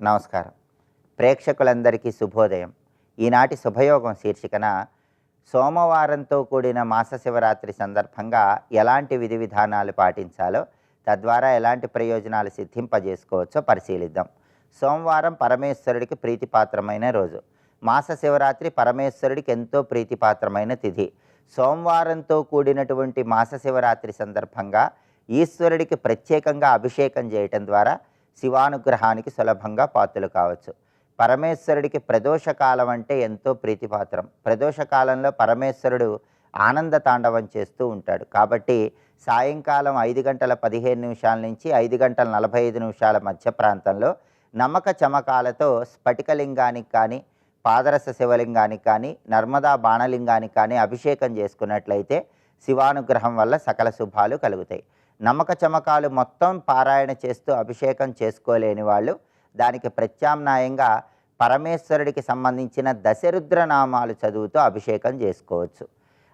నమస్కారం. ప్రేక్షకులందరికీ శుభోదయం. ఈనాటి శుభయోగం శీర్షికన సోమవారంతో కూడిన మాస శివరాత్రి సందర్భంగా ఎలాంటి విధి విధానాలు పాటించాలో, తద్వారా ఎలాంటి ప్రయోజనాలు సిద్ధింపజేసుకోవచ్చో పరిశీలిద్దాం. సోమవారం పరమేశ్వరుడికి ప్రీతిపాత్రమైన రోజు. మాస శివరాత్రి పరమేశ్వరుడికి ఎంతో ప్రీతిపాత్రమైన తిథి. సోమవారంతో కూడినటువంటి మాస శివరాత్రి సందర్భంగా ఈశ్వరుడికి ప్రత్యేకంగా అభిషేకం చేయటం ద్వారా శివానుగ్రహానికి సులభంగా పాత్రలు కావచ్చు. పరమేశ్వరుడికి ప్రదోషకాలం అంటే ఎంతో ప్రీతిపాత్రం. ప్రదోషకాలంలో పరమేశ్వరుడు ఆనంద తాండవం చేస్తూ ఉంటాడు. కాబట్టి సాయంకాలం 5:15 నుంచి 5:45 మధ్య ప్రాంతంలో నమ్మక చమకాలతో స్ఫటికలింగానికి కానీ, పాదరస శివలింగానికి కానీ, నర్మదా బాణలింగానికి కానీ అభిషేకం చేసుకున్నట్లయితే శివానుగ్రహం వల్ల సకల శుభాలు కలుగుతాయి. నమ్మక చమకాలు మొత్తం పారాయణ చేస్తూ అభిషేకం చేసుకోలేని వాళ్ళు దానికి ప్రత్యామ్నాయంగా పరమేశ్వరుడికి సంబంధించిన దశరుద్రనామాలు చదువుతూ అభిషేకం చేసుకోవచ్చు.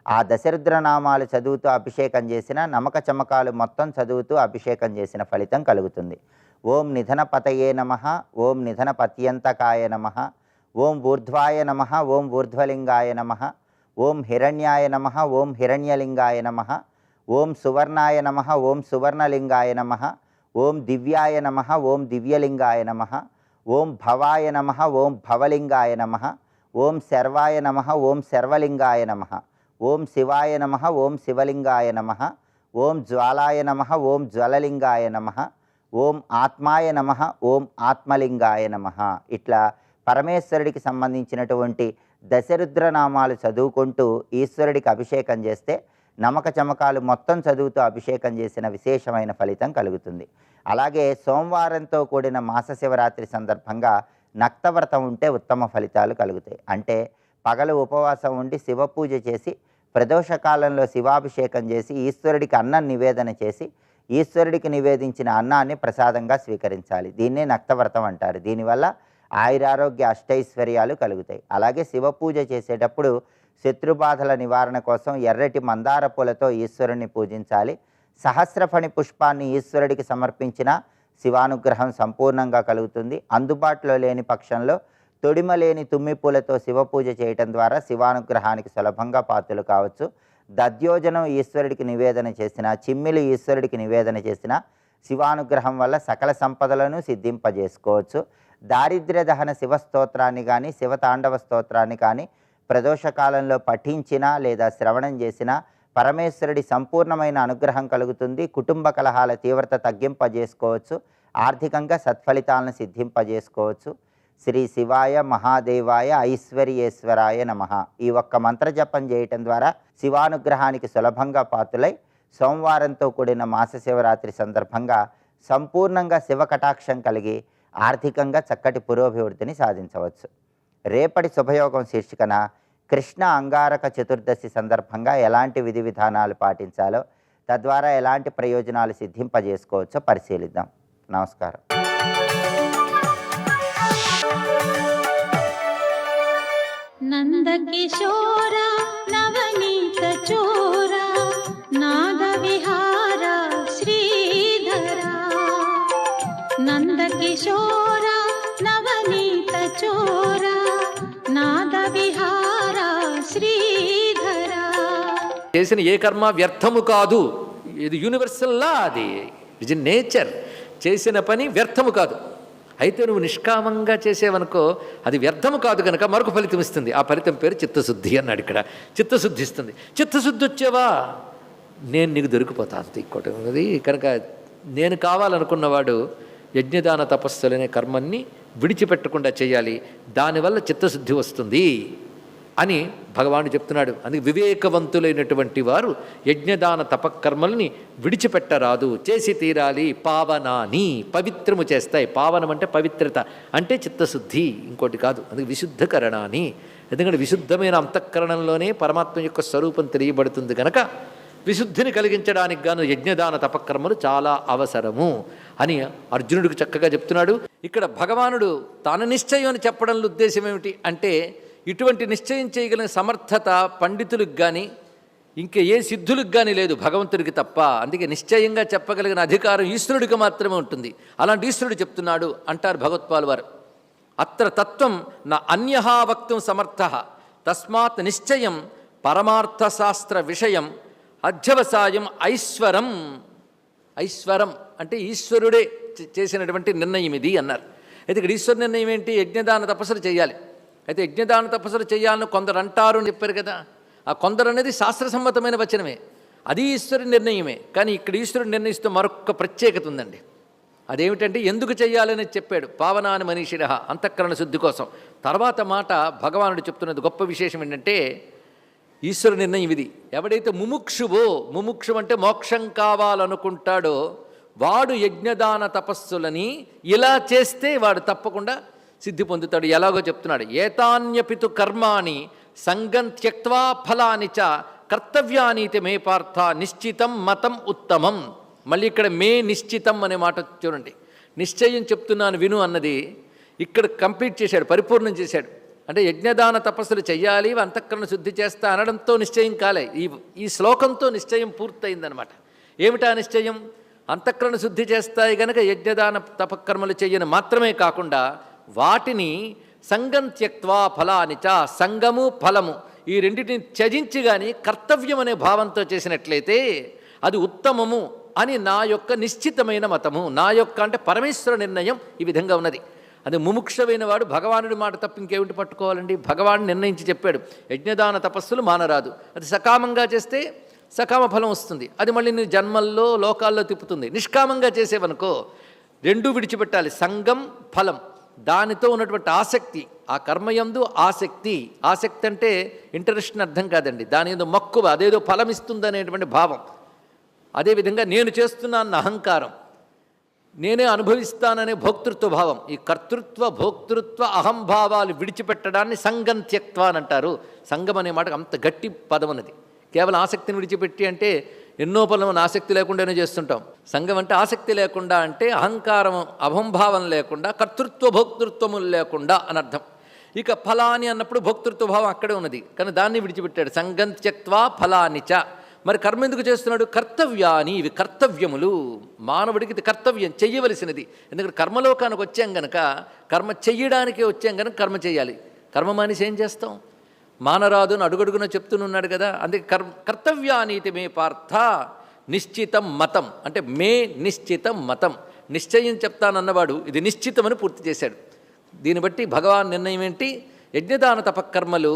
ఆ దశరుద్రనామాలు చదువుతూ అభిషేకం చేసిన, నమ్మక చమకాలు మొత్తం చదువుతూ అభిషేకం చేసిన ఫలితం కలుగుతుంది. ఓం నిధనపతయే నమః, ఓం నిధనపత్యంతకాయ నమః, ఓం ఊర్ధ్వాయ నమః, ఓం ఊర్ధ్వలింగాయ నమః, ఓం హిరణ్యాయ నమః, ఓం హిరణ్యలింగాయ నమః, ఓం సువర్ణాయ నమః, ఓం సువర్ణలింగాయ నమః, ఓం దివ్యాయ నమః, ఓం దివ్యలింగాయ నమః, ఓం భవాయ నమః, ఓం భవలింగాయ నమః, ఓం శర్వాయ నమః, ఓం శర్వలింగాయ నమః, ఓం శివాయ నమః, ఓం శివలింగాయ నమః, ఓం జ్వాలాయ నమః, ఓం జ్వలలింగాయ నమః, ఓం ఆత్మాయ నమః, ఓం ఆత్మలింగాయ నమః. ఇట్లా పరమేశ్వరుడికి సంబంధించినటువంటి దశరుద్రనామాలు చదువుకుంటూ ఈశ్వరుడికి అభిషేకం చేస్తే, నమ్మక చమకాలు మొత్తం చదువుతూ అభిషేకం చేసిన విశేషమైన ఫలితం కలుగుతుంది. అలాగే సోమవారంతో కూడిన మాస శివరాత్రి సందర్భంగా నక్తవ్రతం ఉంటే ఉత్తమ ఫలితాలు కలుగుతాయి. అంటే పగలు ఉపవాసం ఉండి శివపూజ చేసి, ప్రదోషకాలంలో శివాభిషేకం చేసి, ఈశ్వరుడికి అన్నం నివేదన చేసి, ఈశ్వరుడికి నివేదించిన అన్నాన్ని ప్రసాదంగా స్వీకరించాలి. దీన్నే నక్తవ్రతం అంటారు. దీనివల్ల ఆయురారోగ్య అష్టైశ్వర్యాలు కలుగుతాయి. అలాగే శివపూజ చేసేటప్పుడు శత్రుబాధల నివారణ కోసం ఎర్రటి మందార పూలతో ఈశ్వరుణ్ణి పూజించాలి. సహస్రఫణి పుష్పాన్ని ఈశ్వరుడికి సమర్పించిన శివానుగ్రహం సంపూర్ణంగా కలుగుతుంది. అందుబాటులో లేని పక్షంలో తొడిమ లేని తుమ్మి పూలతో శివపూజ చేయటం ద్వారా శివానుగ్రహానికి సులభంగా పాత్రలు కావచ్చు. దద్యోజనం ఈశ్వరుడికి నివేదన చేసిన, చిమ్మిలి ఈశ్వరుడికి నివేదన చేసిన శివానుగ్రహం వల్ల సకల సంపదలను సిద్ధింపజేసుకోవచ్చు. దారిద్ర్య దహన శివస్తోత్రాన్ని కానీ, శివతాండవ స్తోత్రాన్ని కానీ ప్రదోషకాలంలో పఠించినా లేదా శ్రవణం చేసినా పరమేశ్వరుడి సంపూర్ణమైన అనుగ్రహం కలుగుతుంది. కుటుంబ కలహాల తీవ్రత తగ్గింపజేసుకోవచ్చు. ఆర్థికంగా సత్ఫలితాలను సిద్ధింపజేసుకోవచ్చు. శ్రీ శివాయ మహాదేవాయ ఐశ్వర్యేశ్వరాయ నమః. ఈ ఒక్క మంత్రజపం చేయటం ద్వారా శివానుగ్రహానికి సులభంగా పాత్రులై సోమవారంతో కూడిన మాస శివరాత్రి సందర్భంగా సంపూర్ణంగా శివ కటాక్షం కలిగి ఆర్థికంగా చక్కటి పురోభివృద్ధిని సాధించవచ్చు. రేపటి శుభయోగం శీర్షికన కృష్ణ అంగారక చతుర్దశి సందర్భంగా ఎలాంటి విధి విధానాలు పాటించాలో, తద్వారా ఎలాంటి ప్రయోజనాలు సిద్ధింపజేసుకోవచ్చో పరిశీలిద్దాం. నమస్కారం. నందకిశోర నవనీత చోర నాద విహార శ్రీధర, నందకిశోర నవనీత చోర నాద విహార శ్రీధర. చేసిన ఏ కర్మ వ్యర్థము కాదు. ఇది యూనివర్సల్ లా, అది ఇజ్ ఇన్ నేచర్. చేసిన పని వ్యర్థము కాదు. అయితే నువ్వు నిష్కామంగా చేసేవనుకో అది వ్యర్థము కాదు కనుక మరొక ఫలితం ఇస్తుంది. ఆ ఫలితం పేరు చిత్తశుద్ధి అన్నాడు. ఇక్కడ చిత్తశుద్ధి ఇస్తుంది. చిత్తశుద్ధి వచ్చేవా నేను నీకు దొరికిపోతా అంత ఇంకోటి ఉన్నది కనుక నేను కావాలనుకున్నవాడు యజ్ఞదాన తపస్సులనే కర్మన్ని విడిచిపెట్టకుండా చేయాలి. దానివల్ల చిత్తశుద్ధి వస్తుంది అని భగవానుడు చెప్తున్నాడు. అందుకే వివేకవంతులైనటువంటి వారు యజ్ఞదాన తపకర్మల్ని విడిచిపెట్టరాదు, చేసి తీరాలి. పావనాని, పవిత్రము చేస్తాయి. పావనం అంటే పవిత్రత, అంటే చిత్తశుద్ధి, ఇంకోటి కాదు. అందుకే విశుద్ధకరణాన్ని. ఎందుకంటే విశుద్ధమైన అంతఃకరణంలోనే పరమాత్మ యొక్క స్వరూపం తెలియబడుతుంది కనుక విశుద్ధిని కలిగించడానికి గాను యజ్ఞదాన తపకర్మలు చాలా అవసరము అని అర్జునుడికి చక్కగా చెప్తున్నాడు. ఇక్కడ భగవానుడు తాను నిశ్చయం అని చెప్పడంలో ఉద్దేశం ఏమిటి అంటే, ఇటువంటి నిశ్చయం చేయగలిగిన సమర్థత పండితులకు కానీ ఇంకా ఏ సిద్ధులకు కానీ లేదు, భగవంతుడికి తప్ప. అందుకే నిశ్చయంగా చెప్పగలిగిన అధికారం ఈశ్వరుడికి మాత్రమే ఉంటుంది. అలాంటి ఈశ్వరుడు చెప్తున్నాడు అంటారు భగవత్పాల్ వారు. అత్ర తత్వం న అన్యః వక్తుం సమర్థః తస్మాత్ నిశ్చయం పరమార్థశాస్త్ర విషయం అధ్యవసాయం ఐశ్వరం. ఐశ్వరం అంటే ఈశ్వరుడే చేసినటువంటి నిర్ణయం ఇది అన్నారు. అయితే ఇక్కడ ఈశ్వర నిర్ణయం ఏంటి? యజ్ఞదాన తపస్సులు చేయాలి. అయితే యజ్ఞదాన తపస్సులు చేయాలని కొందరు అంటారు అని చెప్పారు కదా. ఆ కొందరు అనేది శాస్త్రసమ్మతమైన వచనమే, అది ఈశ్వరుడి నిర్ణయమే. కానీ ఇక్కడ ఈశ్వరుడు నిర్ణయిస్తూ మరొక ప్రత్యేకత ఉందండి. అదేమిటంటే ఎందుకు చేయాలని చెప్పాడు. పావనాని మనీషిరః, అంతఃకరణ శుద్ధి కోసం. తర్వాత మాట భగవానుడు చెప్తున్నది గొప్ప విశేషం ఏంటంటే ఈశ్వర నిర్ణయం ఇది. ఎవడైతే ముముక్షువో, ముముక్షు అంటే మోక్షం కావాలనుకుంటాడో వాడు యజ్ఞదాన తపస్సులని ఇలా చేస్తే వాడు తప్పకుండా సిద్ధి పొందుతాడు. ఎలాగో చెప్తున్నాడు. ఏతాన్యపితు కర్మాణి సంగం త్యక్త్వా ఫలాని చ కర్తవ్యానీతి మే పార్థ నిశ్చితం మతం ఉత్తమం. మళ్ళీ ఇక్కడ మే నిశ్చితం అనే మాట చూడండి. నిశ్చయం చెప్తున్నాను విను అన్నది ఇక్కడ కంప్లీట్ చేశాడు, పరిపూర్ణం చేశాడు. అంటే యజ్ఞదాన తపస్సులు చెయ్యాలి, అంతఃకరణ శుద్ధి చేస్తా అనడంతో నిశ్చయం కాలే. ఈ శ్లోకంతో నిశ్చయం పూర్తయిందనమాట. ఏమిటా నిశ్చయం? అంతఃకరణ శుద్ధి చేస్తాయి గనక యజ్ఞదాన తపకర్మలు చెయ్యను మాత్రమే కాకుండా వాటిని సంగం త్యక్త్వా ఫలానిచ, సంగము ఫలము ఈ రెండింటిని త్యజించి కానీ కర్తవ్యం అనే భావంతో చేసినట్లయితే అది ఉత్తమము అని నా యొక్క నిశ్చితమైన మతము. నా యొక్క అంటే పరమేశ్వర నిర్ణయం ఈ విధంగా ఉన్నది. అది ముముక్షమైన వాడు భగవానుడి మాట తప్ప ఇంకేమిటి పట్టుకోవాలండి? భగవాను నిర్ణయించి చెప్పాడు యజ్ఞదాన తపస్సులు మానరాదు. అది సకామంగా చేస్తే సకామ ఫలం వస్తుంది, అది మళ్ళీ నీ జన్మల్లో లోకాల్లో తిప్పుతుంది. నిష్కామంగా చేసేవనుకో రెండూ విడిచిపెట్టాలి, సంగం ఫలం. దానితో ఉన్నటువంటి ఆసక్తి, ఆ కర్మయందు ఆసక్తి. ఆసక్తి అంటే ఇంటరెస్ట్ అర్థం కాదండి, దాని ఏదో మక్కువ, అదేదో ఫలం ఇస్తుంది అనేటువంటి భావం. అదేవిధంగా నేను చేస్తున్నాన్న అహంకారం, నేనే అనుభవిస్తాననే భోక్తృత్వ భావం. ఈ కర్తృత్వ భోక్తృత్వ అహంభావాలు విడిచిపెట్టడాన్ని సంగం త్యక్త్వ అని అంటారు. సంగం అనే మాటకు అంత గట్టి పదం ఉన్నది. కేవలం ఆసక్తిని విడిచిపెట్టి అంటే ఎన్నో పనులను ఆసక్తి లేకుండానే చేస్తుంటాం. సంఘం అంటే ఆసక్తి లేకుండా అంటే అహంకారం అహంభావం లేకుండా, కర్తృత్వ భోక్తృత్వములు లేకుండా అని అర్థం. ఇక ఫలాని అన్నప్పుడు భోక్తృత్వ భావం అక్కడే ఉన్నది, కానీ దాన్ని విడిచిపెట్టాడు. సంగం త్యక్త్వా ఫలాని చ. మరి కర్మ ఎందుకు చేస్తున్నాడు? కర్తవ్యాని, ఇవి కర్తవ్యములు. మానవుడికి ఇది కర్తవ్యం, చెయ్యవలసినది. ఎందుకంటే కర్మలోకానికి వచ్చాం గనక, కర్మ చెయ్యడానికే వచ్చాం కనుక కర్మ చేయాలి. కర్మ మానేసి ఏం చేస్తాం? మానరాదు అని అడుగడుగున చెప్తున్నాడు కదా. అందుకే కర్తవ్యానీతి మే పార్థ నిశ్చితం మతం. అంటే మే నిశ్చితం మతం, నిశ్చయం చెప్తానన్నవాడు ఇది నిశ్చితమని పూర్తి చేశాడు. దీన్ని బట్టి భగవాన్ నిర్ణయం ఏంటి? యజ్ఞదాన తపకర్మలు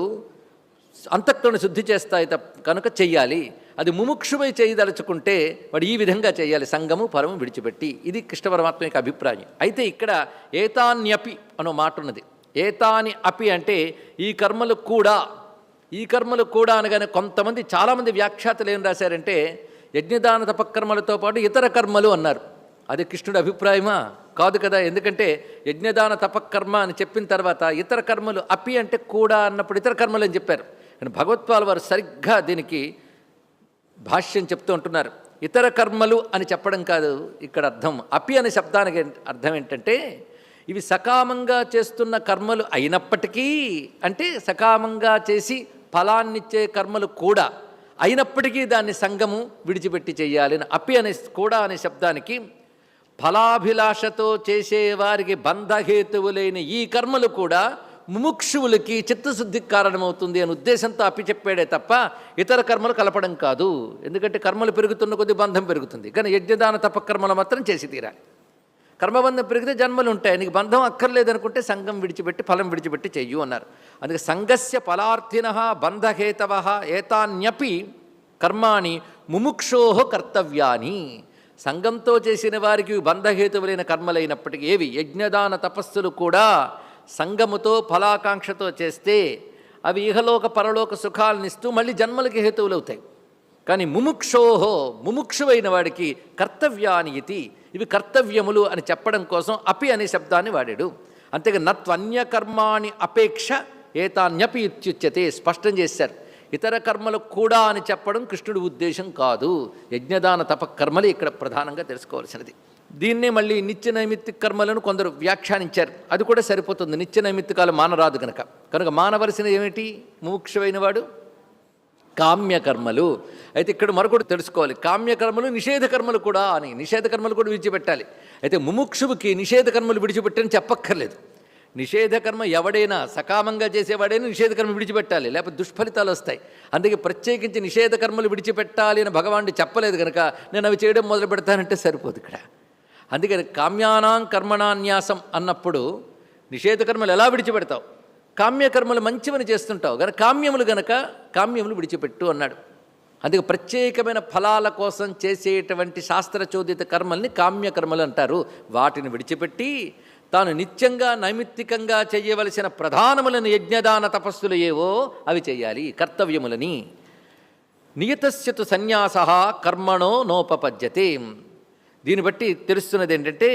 అంతఃకరణ శుద్ధి చేస్తాయి కనుక చెయ్యాలి. అది ముముక్షువై చేయదలుచుకుంటే వాడు ఈ విధంగా చేయాలి, సంగము పరము విడిచిపెట్టి. ఇది కృష్ణ పరమాత్మ యొక్క అభిప్రాయం. అయితే ఇక్కడ ఏతాన్యపి అనో మాట ఉన్నది. ఏతాని అపి అంటే ఈ కర్మలు కూడా. ఈ కర్మలు కూడా అనగానే కొంతమంది చాలామంది వ్యాఖ్యాతలు ఏం రాశారంటే యజ్ఞదాన తపకర్మలతో పాటు ఇతర కర్మలు అన్నారు. అది కృష్ణుడి అభిప్రాయమా? కాదు కదా. ఎందుకంటే యజ్ఞదాన తపకర్మ అని చెప్పిన తర్వాత ఇతర కర్మలు అపి అంటే కూడా అన్నప్పుడు ఇతర కర్మలు అని చెప్పారు. కానీ భగవత్పాల్ వారు సరిగ్గా దీనికి భాష్యం చెప్తూ ఉంటున్నారు. ఇతర కర్మలు అని చెప్పడం కాదు ఇక్కడ అర్థం. అపి అనే శబ్దానికి అర్థం ఏంటంటే ఇవి సకామంగా చేస్తున్న కర్మలు అయినప్పటికీ, అంటే సకామంగా చేసి ఫలాన్నిచ్చే కర్మలు కూడా అయినప్పటికీ దాన్ని సంగము విడిచిపెట్టి చెయ్యాలని. అపి అనే కూడా అనే శబ్దానికి ఫలాభిలాషతో చేసేవారికి బంధహేతువులైన ఈ కర్మలు కూడా ముముక్షువులకి చిత్తశుద్ధికి కారణమవుతుంది అనే ఉద్దేశంతో అపి చెప్పాడే తప్ప ఇతర కర్మలు కలపడం కాదు. ఎందుకంటే కర్మలు పెరుగుతున్న కొద్ది బంధం పెరుగుతుంది, కానీ యజ్ఞదాన తపకర్మలు మాత్రం చేసి తీరాలి. కర్మబంధం పెరిగితే జన్మలు ఉంటాయి. నీకు బంధం అక్కర్లేదనుకుంటే సంఘం విడిచిపెట్టి ఫలం విడిచిపెట్టి చెయ్యు అన్నారు. అందుకే సంఘస్య ఫలార్థిన బంధహేతవ ఏతాన్యపి కర్మాణి ముముక్షోహ కర్తవ్యాని. సంఘంతో చేసిన వారికి బంధహేతువులైన కర్మలైనప్పటికీ ఏవి? యజ్ఞదాన తపస్సులు కూడా సంఘముతో ఫలాకాంక్షతో చేస్తే అవి ఇహలోక పరలోక సుఖాలనిస్తూ మళ్ళీ జన్మలకి హేతువులవుతాయి. కానీ ముముక్షోహో, ముముక్షువైన వాడికి కర్తవ్యాని ఇతి, ఇవి కర్తవ్యములు అని చెప్పడం కోసం అపి అనే శబ్దాన్ని వాడాడు. అంతేగా నత్వన్యకర్మాణి అపేక్ష ఏతాన్యపి ఇత్యుచ్యతే స్పష్టం చేశారు. ఇతర కర్మలు కూడా అని చెప్పడం కృష్ణుడి ఉద్దేశం కాదు. యజ్ఞదాన తపకర్మలు ఇక్కడ ప్రధానంగా తెలుసుకోవాల్సినది. దీన్నే మళ్ళీ నిత్య నైమిత్తిక కర్మలను కొందరు వ్యాఖ్యానించారు. అది కూడా సరిపోతుంది. నిత్య నైమిత్తికాలు మానరాదు కనుక మానవలసిన ఏమిటి? ముముక్షువైన వాడు కామ్యకర్మలు. అయితే ఇక్కడ మరొకటి తెలుసుకోవాలి. కామ్యకర్మలు నిషేధకర్మలు కూడా అని. నిషేధకర్మలు కూడా విడిచిపెట్టాలి. అయితే ముముక్షువుకి నిషేధకర్మలు విడిచిపెట్టని చెప్పక్కర్లేదు. నిషేధకర్మ ఎవడైనా సకామంగా చేసేవాడైనా నిషేధకర్మ విడిచిపెట్టాలి, లేకపోతే దుష్ఫలితాలు వస్తాయి. అందుకే ప్రత్యేకించి నిషేధకర్మలు విడిచిపెట్టాలి అని భగవానుడు చెప్పలేదు కనుక నేను అవి చేయడం మొదలు పెడతానంటే సరిపోదు ఇక్కడ. అందుకని కామ్యానాం కర్మణాన్యాసం అన్నప్పుడు నిషేధకర్మలు ఎలా విడిచిపెడతావు? కామ్యకర్మలు మంచివని చేస్తుంటావు గనక కామ్యములు విడిచిపెట్టు అన్నాడు. అందుకే ప్రత్యేకమైన ఫలాల కోసం చేసేటువంటి శాస్త్రచోదిత కర్మల్ని కామ్యకర్మలు అంటారు. వాటిని విడిచిపెట్టి తాను నిత్యంగా నైమిత్తికంగా చేయవలసిన ప్రధానములను యజ్ఞదాన తపస్సులు ఏవో అవి చేయాలి, కర్తవ్యములని. నియతస్యతు సన్యాస కర్మణో నోపపద్యతే. దీన్ని బట్టి తెలుస్తున్నది ఏంటంటే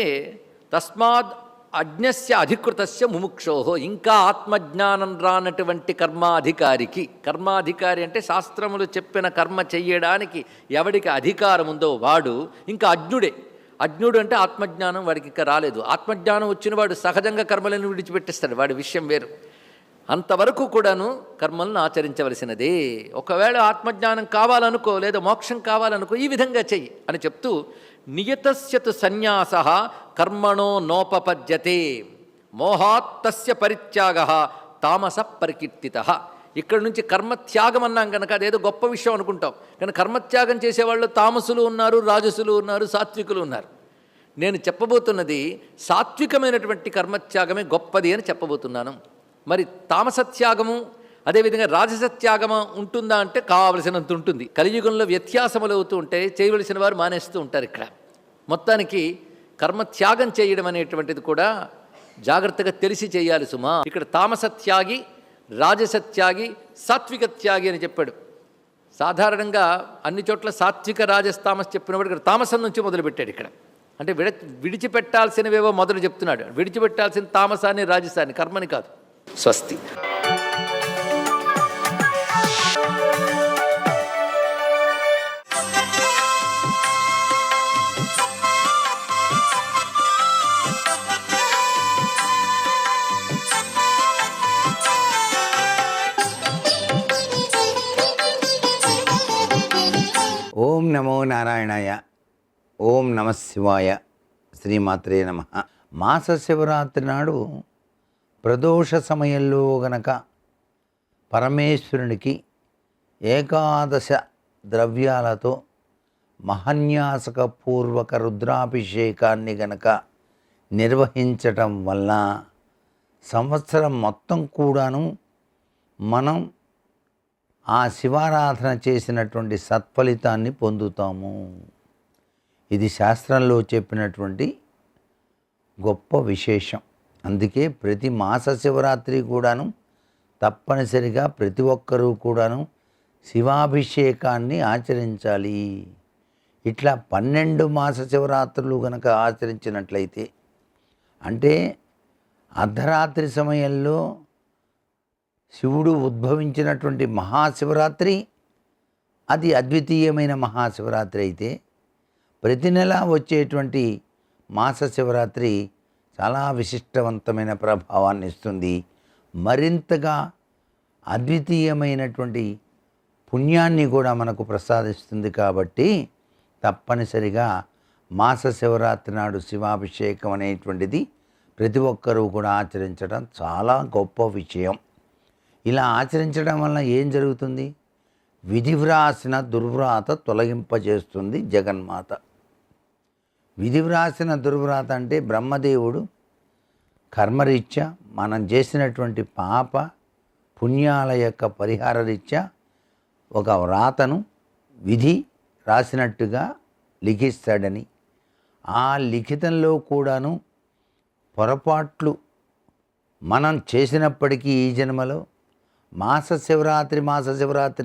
తస్మాద్ అజ్ఞస్య అధికృతస్య ముముక్షోహో, ఇంకా ఆత్మజ్ఞానం రానటువంటి కర్మాధికారి అంటే శాస్త్రములు చెప్పిన కర్మ చెయ్యడానికి ఎవడికి అధికారం ఉందో వాడు ఇంకా అజ్ఞుడు అంటే ఆత్మజ్ఞానం వాడికి ఇంకా రాలేదు. ఆత్మజ్ఞానం వచ్చిన వాడు సహజంగా కర్మలను విడిచిపెట్టేస్తాడు, వాడి విషయం వేరు. అంతవరకు కూడాను కర్మలను ఆచరించవలసినదే. ఒకవేళ ఆత్మజ్ఞానం కావాలనుకో లేదా మోక్షం కావాలనుకో ఈ విధంగా చెయ్యి అని చెప్తూ నియతస్యతు సన్యాస కర్మణో నోపపద్యతే మోహాత్తస్య పరిత్యాగ తామస పరికీర్తిత. ఇక్కడ నుంచి కర్మత్యాగం అన్నాం కనుక అదేదో గొప్ప విషయం అనుకుంటాం, కానీ కర్మత్యాగం చేసేవాళ్ళు తామసులు ఉన్నారు, రాజసులు ఉన్నారు, సాత్వికులు ఉన్నారు. నేను చెప్పబోతున్నది సాత్వికమైనటువంటి కర్మత్యాగమే గొప్పది అని చెప్పబోతున్నాను. మరి తామసత్యాగము అదేవిధంగా రాజసత్యాగము ఉంటుందా అంటే కావలసినంత ఉంటుంది. కలియుగంలో వ్యత్యాసములు అవుతూ ఉంటే చేయవలసిన వారు మానేస్తూ ఉంటారు. ఇక్కడ మొత్తానికి కర్మత్యాగం చేయడం అనేటువంటిది కూడా జాగ్రత్తగా తెలిసి చేయాలి సుమా. ఇక్కడ తామసత్యాగి, రాజసత్యాగి, సాత్విక త్యాగి అని చెప్పాడు. సాధారణంగా అన్ని చోట్ల సాత్విక రాజస్తామస్ చెప్పినప్పుడు ఇక్కడ తామసం నుంచి మొదలుపెట్టాడు. ఇక్కడ అంటే విడిచిపెట్టాల్సినవేవో మొదలు చెప్తున్నాడు. విడిచిపెట్టాల్సిన తామసాన్ని రాజసాన్ని, కర్మని కాదు. స్వస్తి. ఓం నమో నారాయణాయ. ఓం నమ శివాయ. శ్రీమాత్రే నమ. మాస శివరాత్రి నాడు ప్రదోష సమయంలో గనక పరమేశ్వరునికి ఏకాదశ ద్రవ్యాలతో మహన్యాసకపూర్వక రుద్రాభిషేకాన్ని గనక నిర్వహించటం వల్ల సంవత్సరం మొత్తం కూడాను మనం ఆ శివారాధన చేసినటువంటి సత్ఫలితాన్ని పొందుతాము. ఇది శాస్త్రంలో చెప్పినటువంటి గొప్ప విశేషం. అందుకే ప్రతి మాస శివరాత్రి కూడాను తప్పనిసరిగా ప్రతి ఒక్కరూ కూడాను శివాభిషేకాన్ని ఆచరించాలి. ఇట్లా 12 మాస శివరాత్రులు కనుక ఆచరించినట్లయితే అంటే అర్ధరాత్రి సమయంలో శివుడు ఉద్భవించినటువంటి మహాశివరాత్రి అది అద్వితీయమైన మహాశివరాత్రి అయితే, ప్రతి నెల వచ్చేటువంటి మాస శివరాత్రి చాలా విశిష్టవంతమైన ప్రభావాన్ని ఇస్తుంది. మరింతగా అద్వితీయమైనటువంటి పుణ్యాన్ని కూడా మనకు ప్రసాదిస్తుంది. కాబట్టి తప్పనిసరిగా మాస శివరాత్రి నాడు శివాభిషేకం అనేటువంటిది ప్రతి ఒక్కరూ కూడా ఆచరించడం చాలా గొప్ప విషయం. ఇలా ఆచరించడం వలన ఏం జరుగుతుంది? విధివ్రాసిన దుర్వ్రాత తొలగింపజేస్తుంది జగన్మాత. విధివ్రాసిన దుర్వ్రాత అంటే బ్రహ్మదేవుడు కర్మరీత్యా మనం చేసినటువంటి పాప పుణ్యాల యొక్క పరిహార రీత్యా ఒక వ్రాతను విధి రాసినట్టుగా లిఖిస్తాడని, ఆ లిఖితంలో కూడాను పొరపాట్లు మనం చేసినప్పటికీ ఈ జన్మలో మాస శివరాత్రి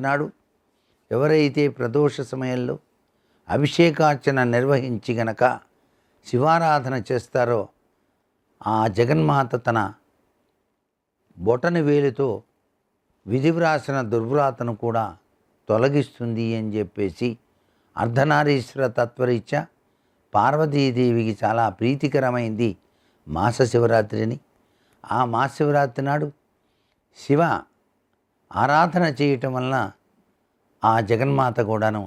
నాడు ఎవరైతే ప్రదోష సమయంలో అభిషేకార్చన నిర్వహించి గనక శివారాధన చేస్తారో ఆ జగన్మాత తన బొటని వేలుతో విధివ్రాసిన దుర్వ్రాతను కూడా తొలగిస్తుంది అని చెప్పేసి అర్ధనారీశ్వర తత్వరీత్యా పార్వతీదేవికి చాలా ప్రీతికరమైంది మాస శివరాత్రి అని. ఆ మాస శివరాత్రి నాడు శివ ఆరాధన చేయటం వలన ఆ జగన్మాత కూడాను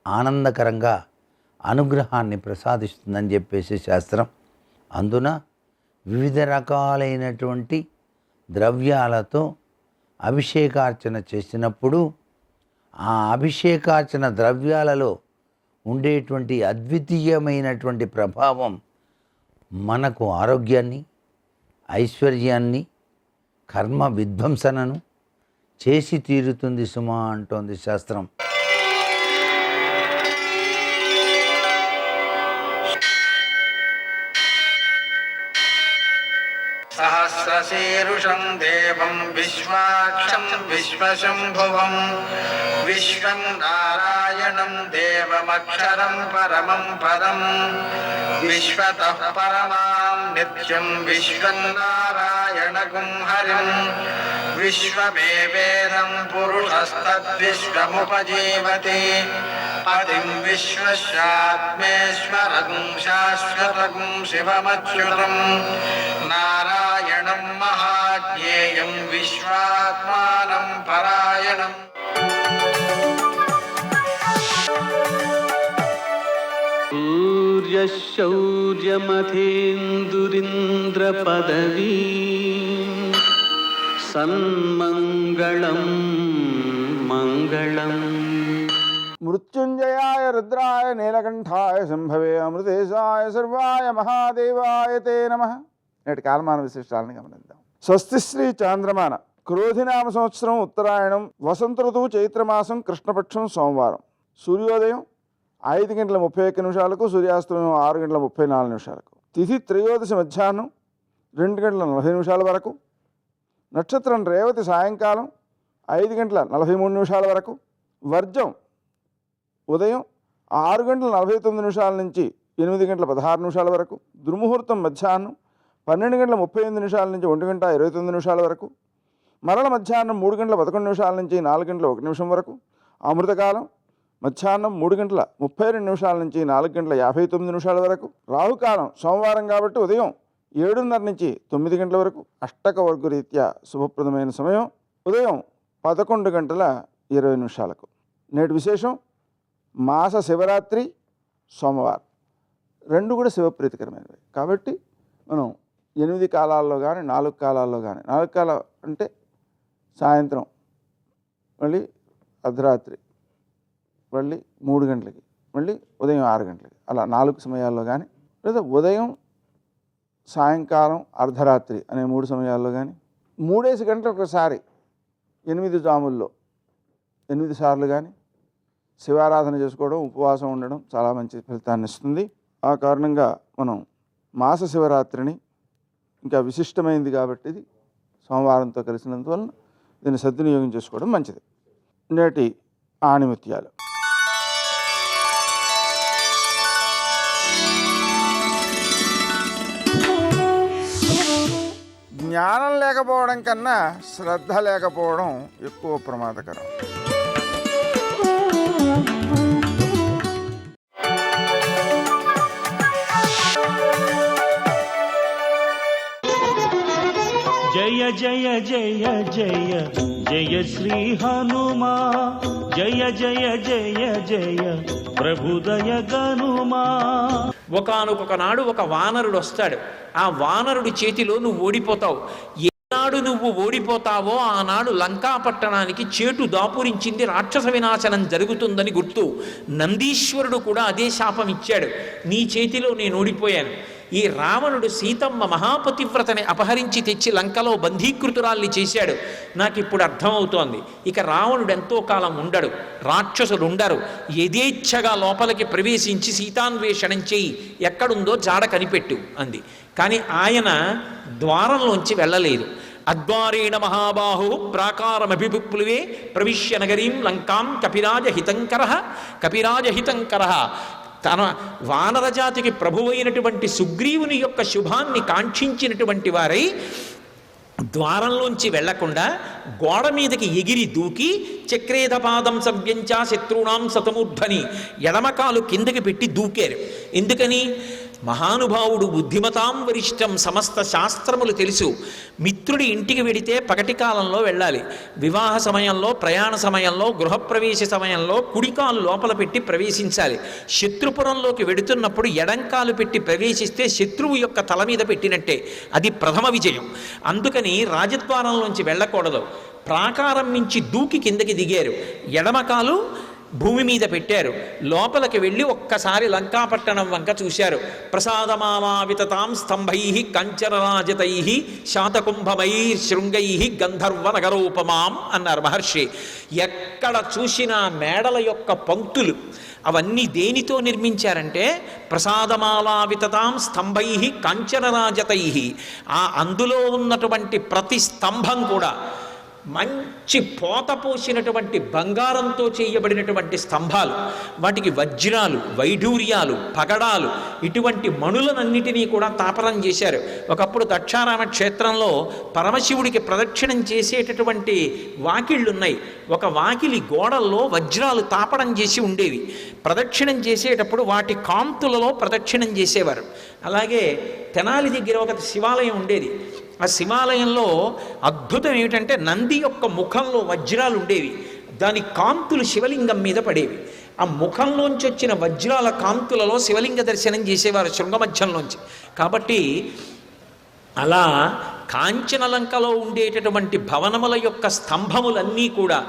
ఆనందకరంగా అనుగ్రహాన్ని ప్రసాదిస్తుందని చెప్పేసి శాస్త్రం. అందున వివిధ రకాలైనటువంటి ద్రవ్యాలతో అభిషేకార్చన చేసినప్పుడు ఆ అభిషేకార్చన ద్రవ్యాలలో ఉండేటువంటి అద్వితీయమైనటువంటి ప్రభావం మనకు ఆరోగ్యాన్ని, ఐశ్వర్యాన్ని, కర్మ విధ్వంసనను చేసి తీరుతుంది సుమా అంటోంది శాస్త్రం. సహస్రశీరుషం దేవం విశ్వాక్షం విశ్వశంభువం విశ్వం నారాయణం దేవమక్షరం పరమం పదం విశ్వతః పరమాం నిత్యం విశ్వం నారాయణగుం హరిం విశ్వమేవేదం పురుషస్తద్విశ్వముపజీవతి పదిం విశ్వస్యాత్మేశ్వరం శాశ్వతం శివమచ్యుతం నారాయణం మహాజ్ఞేయం విశ్వాత్మానం పరాయణం. సూర్యశౌర్యమథేందురింద్రపదవీ సన్మంగళం మంగళం. మృత్యుంజయాయ రుద్రాయ నీలకంఠాయ శంభవే అమృతేశాయ సర్వాయ మహాదేవాయ తే నమః. నేటి కాలమాన విశిష్టాలను గమనిద్దాం. స్వస్తి శ్రీ చాంద్రమాన క్రోధినామ సంవత్సరం ఉత్తరాయణం వసంత ఋతువు చైత్రమాసం కృష్ణపక్షం సోమవారం. సూర్యోదయం 5:31 సూర్యాస్తమయం 6:34. తిథి త్రయోదశి మధ్యాహ్నం 2:40 వరకు. నక్షత్రం రేవతి సాయంకాలం 5:43 వరకు. వర్జం ఉదయం 6:49 నుంచి 8:16 వరకు. దుర్ముహూర్తం మధ్యాహ్నం 12:38 నుంచి 1:29 వరకు. మరల మధ్యాహ్నం 3:11 నుంచి 4:01 వరకు. అమృతకాలం మధ్యాహ్నం 3:32 నుంచి 4:59 వరకు. రాహుకాలం సోమవారం కాబట్టి ఉదయం 7:30 నుంచి 9 గంటల వరకు. అష్టక వర్గ రీత్యా శుభప్రదమైన సమయం ఉదయం 11:20. నేటి విశేషం మాస శివరాత్రి సోమవారం. రెండు కూడా శివప్రీతికరమైనవి కాబట్టి మనం 8 కాలాల్లో కానీ 4 కాలాల్లో కానీ, 4 కాలం అంటే సాయంత్రం, మళ్ళీ అర్ధరాత్రి, మళ్ళీ 3 గంటలకి, మళ్ళీ ఉదయం 6 గంటలకి, అలా 4 సమయాల్లో కానీ, లేదా ఉదయం సాయంకాలం అర్ధరాత్రి అనే 3 సమయాల్లో కానీ, 3 గంటలకు ఒకసారి 8 జాముల్లో 8 సార్లు కానీ శివారాధన చేసుకోవడం, ఉపవాసం ఉండడం చాలా మంచి ఫలితాన్ని ఇస్తుంది. ఆ కారణంగా మనం మాస శివరాత్రిని ఇంకా విశిష్టమైంది కాబట్టి ఇది సోమవారంతో కలిసినందువలన దీన్ని సద్వినియోగం చేసుకోవడం మంచిది. నేటి ఆణిముత్యాలు. జ్ఞానం లేకపోవడం కన్నా శ్రద్ధ లేకపోవడం ఎక్కువ ప్రమాదకరం. జయ జయ జయ జయ జయ శ్రీ హనుమా, జయ జయ జయ జయ ప్రభుదయ గనుమా. ఒకానొక నాడు ఒక వానరుడు వస్తాడు. ఆ వానరుడి చేతిలో నువ్వు ఓడిపోతావు. ఏనాడు నువ్వు ఓడిపోతావో ఆనాడు లంకాపట్టణానికి చేటు దాపురించింది, రాక్షస వినాశనం జరుగుతుందని గుర్తు. నందీశ్వరుడు కూడా అదే శాపం ఇచ్చాడు, నీ చేతిలో నేను ఓడిపోయాను. ఈ రావణుడు సీతమ్మ మహాపతివ్రతని అపహరించి తెచ్చి లంకలో బంధీకృతురాల్ని చేశాడు. నాకు ఇప్పుడు అర్థమవుతోంది, ఇక రావణుడు ఎంతో కాలం ఉండడు, రాక్షసులు ఉండరు. యథేచ్ఛగా లోపలికి ప్రవేశించి సీతాన్వేషణం చేయి, ఎక్కడుందో జాడ కనిపెట్టు అంది. కానీ ఆయన ద్వారంలోంచి వెళ్ళలేదు. అద్వారేణ మహాబాహు ప్రాకారమభిపుప్లువే ప్రవిశ్య నగరీం లంకాం కపిరాజహితంకర. తన వానరజాతికి ప్రభువైనటువంటి సుగ్రీవుని యొక్క శుభాన్ని కాంక్షించినటువంటి వారై ద్వారంలోంచి వెళ్లకుండా గోడ మీదకి ఎగిరి దూకి చక్రేధపాదం సవ్యంచా శత్రువునాం సతమూర్ధని ఎడమకాలు కిందకి పెట్టి దూకారు. ఎందుకని? మహానుభావుడు బుద్ధిమతాం వరిష్టం, సమస్త శాస్త్రములు తెలుసు. మిత్రుడి ఇంటికి వెడితే పగటి కాలంలో వెళ్ళాలి. వివాహ సమయంలో, ప్రయాణ సమయంలో, గృహప్రవేశ సమయంలో కుడికాలు లోపల పెట్టి ప్రవేశించాలి. శత్రుపురంలోకి వెడుతున్నప్పుడు ఎడంకాలు పెట్టి ప్రవేశిస్తే శత్రువు యొక్క తల మీద పెట్టినట్టే. అది ప్రథమ విజయం. అందుకని రాజద్వారంలోంచి వెళ్ళకూడదు. ప్రాకారం నుంచి దూకి కిందకి దిగారు. ఎడమకాలు భూమి మీద పెట్టారు. లోపలికి వెళ్ళి ఒక్కసారి లంకాపట్టణం వంక చూశారు. ప్రసాదమాలావితాం స్తంభై కంచరరాజతై శాతకుంభమై శృంగై గంధర్వ నగరోపమాం అన్నారు మహర్షి. ఎక్కడ చూసినా మేడల యొక్క పంక్తులు అవన్నీ దేనితో నిర్మించారంటే ప్రసాదమాలావితాం స్తంభై కాంచనరాజతై. అందులో ఉన్నటువంటి ప్రతి స్తంభం కూడా మంచి పోత పోసినటువంటి బంగారంతో చేయబడినటువంటి స్తంభాలు. వాటికి వజ్రాలు, వైఢూర్యాలు, పగడాలు, ఇటువంటి మణులనన్నిటినీ కూడా తాపనం చేశారు. ఒకప్పుడు దక్షారామ క్షేత్రంలో పరమశివుడికి ప్రదక్షిణం చేసేటటువంటి వాకిళ్ళున్నాయి. ఒక వాకిలి గోడల్లో వజ్రాలు తాపడం చేసి ఉండేవి. ప్రదక్షిణం చేసేటప్పుడు వాటి కాంతులలో ప్రదక్షిణం చేసేవారు. అలాగే తెనాలి దగ్గర ఒక శివాలయం ఉండేది. ఆ శివాలయంలో అద్భుతం ఏమిటంటే నంది యొక్క ముఖంలో వజ్రాలు ఉండేవి. దాని కాంతులు శివలింగం మీద పడేవి. ఆ ముఖంలోంచి వచ్చిన వజ్రాల కాంతులలో శివలింగ దర్శనం చేసేవారు శృంగమధ్యంలోంచి. కాబట్టి అలా కాంచనలంకలో ఉండేటటువంటి భవనముల యొక్క స్తంభములన్నీ కూడా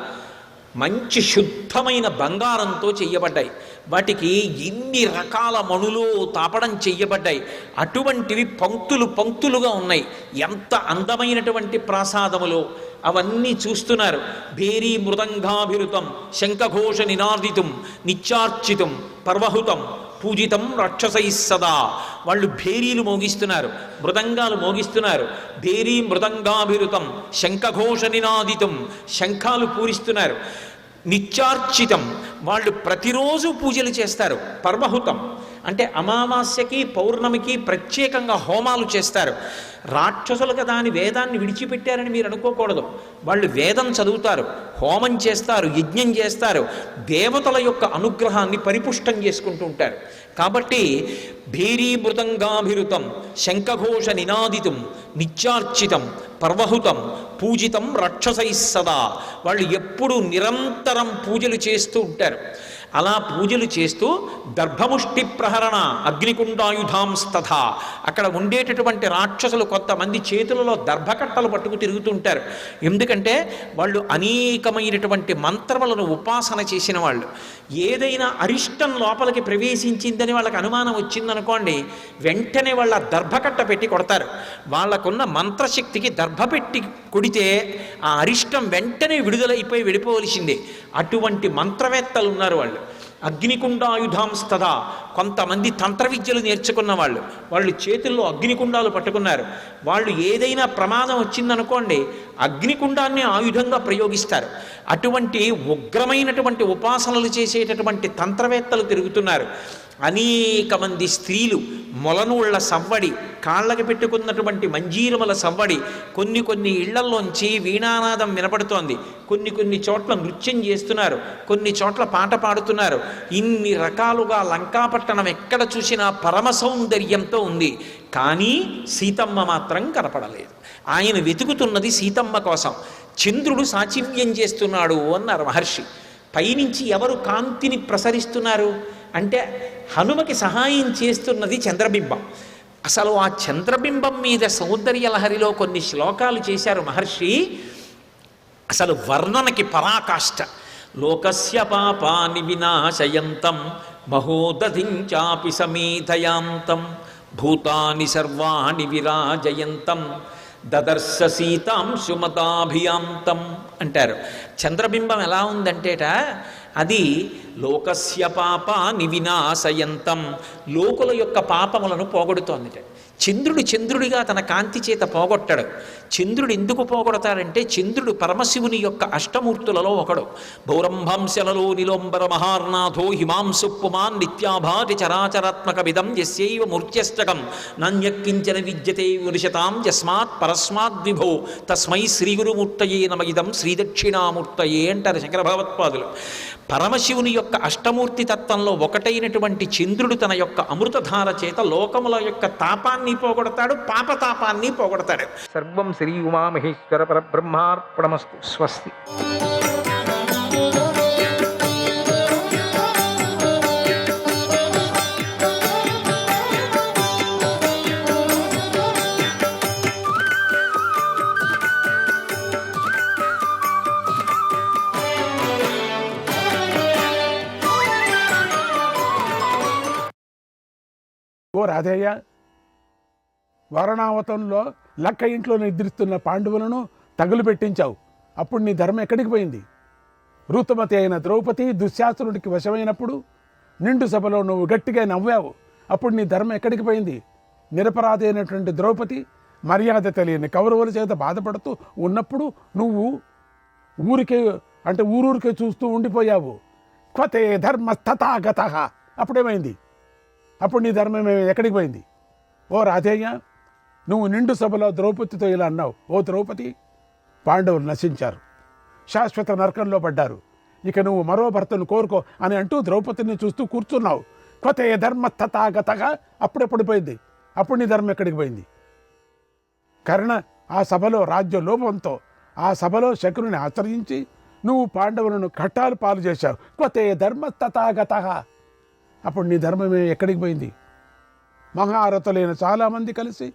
మంచి శుద్ధమైన బంగారంతో చెయ్యబడ్డాయి. వాటికి ఎన్ని రకాల మణులు తాపడం చెయ్యబడ్డాయి. అటువంటివి పంక్తులు పంక్తులుగా ఉన్నాయి. ఎంత అందమైనటువంటి ప్రాసాదములో అవన్నీ చూస్తున్నారు. భేరీ మృదంగాభిరుతం శంఖఘోష నినాదితం నిత్యార్చితం పర్వహుతం పూజితం రాక్షసై సదా. వాళ్ళు భేరీలు మోగిస్తున్నారు, మృదంగాలు మోగిస్తున్నారు. భేరీ మృదంగాభిరుతం శంఖఘోష నినాదితం, శంఖాలు పూరిస్తున్నారు. నిత్యార్చితం, వాళ్ళు ప్రతిరోజు పూజలు చేస్తారు. పర్వహుతం అంటే అమావాస్యకి పౌర్ణమికి ప్రత్యేకంగా హోమాలు చేస్తారు. రాక్షసులు కదా అని వేదాన్ని విడిచిపెట్టారని మీరు అనుకోకూడదు. వాళ్ళు వేదం చదువుతారు, హోమం చేస్తారు, యజ్ఞం చేస్తారు, దేవతల యొక్క అనుగ్రహాన్ని పరిపుష్టం చేసుకుంటూ ఉంటారు. కాబట్టి భేరీ మృదంగాభిరుతం శంఖఘోష నినాదితం నిత్యార్చితం పర్వహుతం పూజితం రాక్షసై సదా. వాళ్ళు ఎప్పుడూ నిరంతరం పూజలు చేస్తూ ఉంటారు. అలా పూజలు చేస్తూ దర్భముష్టి ప్రహరణ అగ్నికుండాయుధాంస్తథా. అక్కడ ఉండేటటువంటి రాక్షసులు కొంతమంది చేతులలో దర్భకట్టలు పట్టుకు తిరుగుతుంటారు. ఎందుకంటే వాళ్ళు అనేకమైనటువంటి మంత్రములను ఉపాసన చేసిన వాళ్ళు. ఏదైనా అరిష్టం లోపలికి ప్రవేశించిందని వాళ్ళకి అనుమానం వచ్చిందనుకోండి, వెంటనే వాళ్ళ దర్భకట్ట పెట్టి కొడతారు. వాళ్ళకున్న మంత్రశక్తికి దర్భ పెట్టి కొడితే ఆ అరిష్టం వెంటనే విడుదలైపోయి వెళ్ళిపోవలసిందే. అటువంటి మంత్రవేత్తలు ఉన్నారు వాళ్ళు. అగ్నికుండాయుధాంస్తథా. కొంతమంది తంత్ర విద్యలు నేర్చుకున్న వాళ్ళు, వాళ్ళు చేతుల్లో అగ్నికుండాలు పట్టుకున్నారు. వాళ్ళు ఏదైనా ప్రమాదం వచ్చిందనుకోండి, అగ్నికుండాన్ని ఆయుధంగా ప్రయోగిస్తారు. అటువంటి ఉగ్రమైనటువంటి ఉపాసనలు చేసేటటువంటి తంత్రవేత్తలు తిరుగుతున్నారు. అనేక మంది స్త్రీలు మొలనూళ్ల సవ్వడి, కాళ్ళకి పెట్టుకున్నటువంటి మంజీరముల సవ్వడి. కొన్ని కొన్ని ఇళ్లల్లోంచి వీణానాదం వినపడుతోంది. కొన్ని చోట్ల నృత్యం చేస్తున్నారు, కొన్ని చోట్ల పాట పాడుతున్నారు. ఇన్ని రకాలుగా లంకాపట్టణం ఎక్కడ చూసినా పరమ సౌందర్యంతో ఉంది. కానీ సీతమ్మ మాత్రం కనపడలేదు. ఆయన వెతుకుతున్నది సీతమ్మ కోసం. చంద్రుడు సాచివ్యం చేస్తున్నాడు అన్నారు మహర్షి. పైనుంచి ఎవరు కాంతిని ప్రసరిస్తున్నారు అంటే హనుమకి సహాయం చేస్తున్నది చంద్రబింబం. అసలు ఆ చంద్రబింబం మీద సౌందర్యలహరిలో కొన్ని శ్లోకాలు చేశారు మహర్షి. అసలు వర్ణనకి పరాకాష్ట. లోకస్య పాపాని వినాశయంతం మహోదధించాపి సమేధయాంతం భూతాని సర్వాణి విరాజయంతం దదర్శ సీతాం సుమతాభియాంతం అంటారు. చంద్రబింబం ఎలా ఉందంటేట, అది లోకస్య పాపాని వినాశయంతం, లోకుల యొక్క పాపములను పోగొడుతోందిట. చంద్రుడు చంద్రుడిగా తన కాంతి చేత పోగొట్టాడు. చంద్రుడు ఎందుకు పోగొడతాడంటే చంద్రుడు పరమశివుని యొక్క అష్టమూర్తులలో ఒకడు. భౌరంభాంశలలో నిలోంబర మహార్నాథో హిమాంశు పుమాన్ నిత్యాభాతి చరాచరాత్మక విధం యస్యైవ మూర్త్యష్టకం నాణ్యకించన విద్యతే వినిశతాం యస్మాత్ పరస్మాద్ విభో తస్మై శ్రీ గురుమూర్తయే నమ ఇదం శ్రీదక్షిణామూర్తయే అంటారు శంకర భగవత్పాదులు. పరమశివుని యొక్క అష్టమూర్తి తత్వంలో ఒకటైనటువంటి చంద్రుడు తన యొక్క అమృతధార చేత లోకముల యొక్క తాపాన్ని పోగొడతాడు, పాపతాపాన్ని పోగొడతాడు. సర్వం శ్రీ ఉమామహేశ్వర పరబ్రహ్మార్పణమస్తు. స్వస్తి. ఓ రాధయ్య, వరణావతంలో లక్క ఇంట్లో నిద్రిస్తున్న పాండవులను తగులు పెట్టించావు. అప్పుడు నీ ధర్మం ఎక్కడికి పోయింది? ఋతుమతి అయిన ద్రౌపది దుశ్శాసనుడికి వశమైనప్పుడు నిండు సభలో నువ్వు గట్టిగా నవ్వావు. అప్పుడు నీ ధర్మం ఎక్కడికి పోయింది? నిరపరాధి అయినటువంటి ద్రౌపది మర్యాద తెలియని కౌరవుల చేత బాధపడుతూ ఉన్నప్పుడు నువ్వు ఊరూరికే చూస్తూ ఉండిపోయావు. క్వతే ధర్మస్తథాగత. అప్పుడేమైంది? అప్పుడు నీ ధర్మం ఎక్కడికి పోయింది? ఓ రాధేయ, నువ్వు నిండు సభలో ద్రౌపదితో ఇలా అన్నావు, ఓ ద్రౌపది, పాండవులు నశించారు, శాశ్వత నరకంలో పడ్డారు, ఇక నువ్వు మరో భర్తను కోరుకో అని అంటూ ద్రౌపదిని చూస్తూ కూర్చున్నావు. కొత్త ధర్మస్తథాగతగా. అప్పుడెప్పుడు పోయింది? అప్పుడు నీ ధర్మం ఎక్కడికి పోయింది? కర్ణ ఆ సభలో రాజ్య లోపంతో ఆ సభలో శకుని ఆశ్రయించి నువ్వు పాండవులను కట్టాలు పాలు చేశావు. కొత్త ధర్మస్తథాగత. అప్పుడు నీ ధర్మమే ఎక్కడికి పోయింది? మహారథులైన చాలామంది కలిసి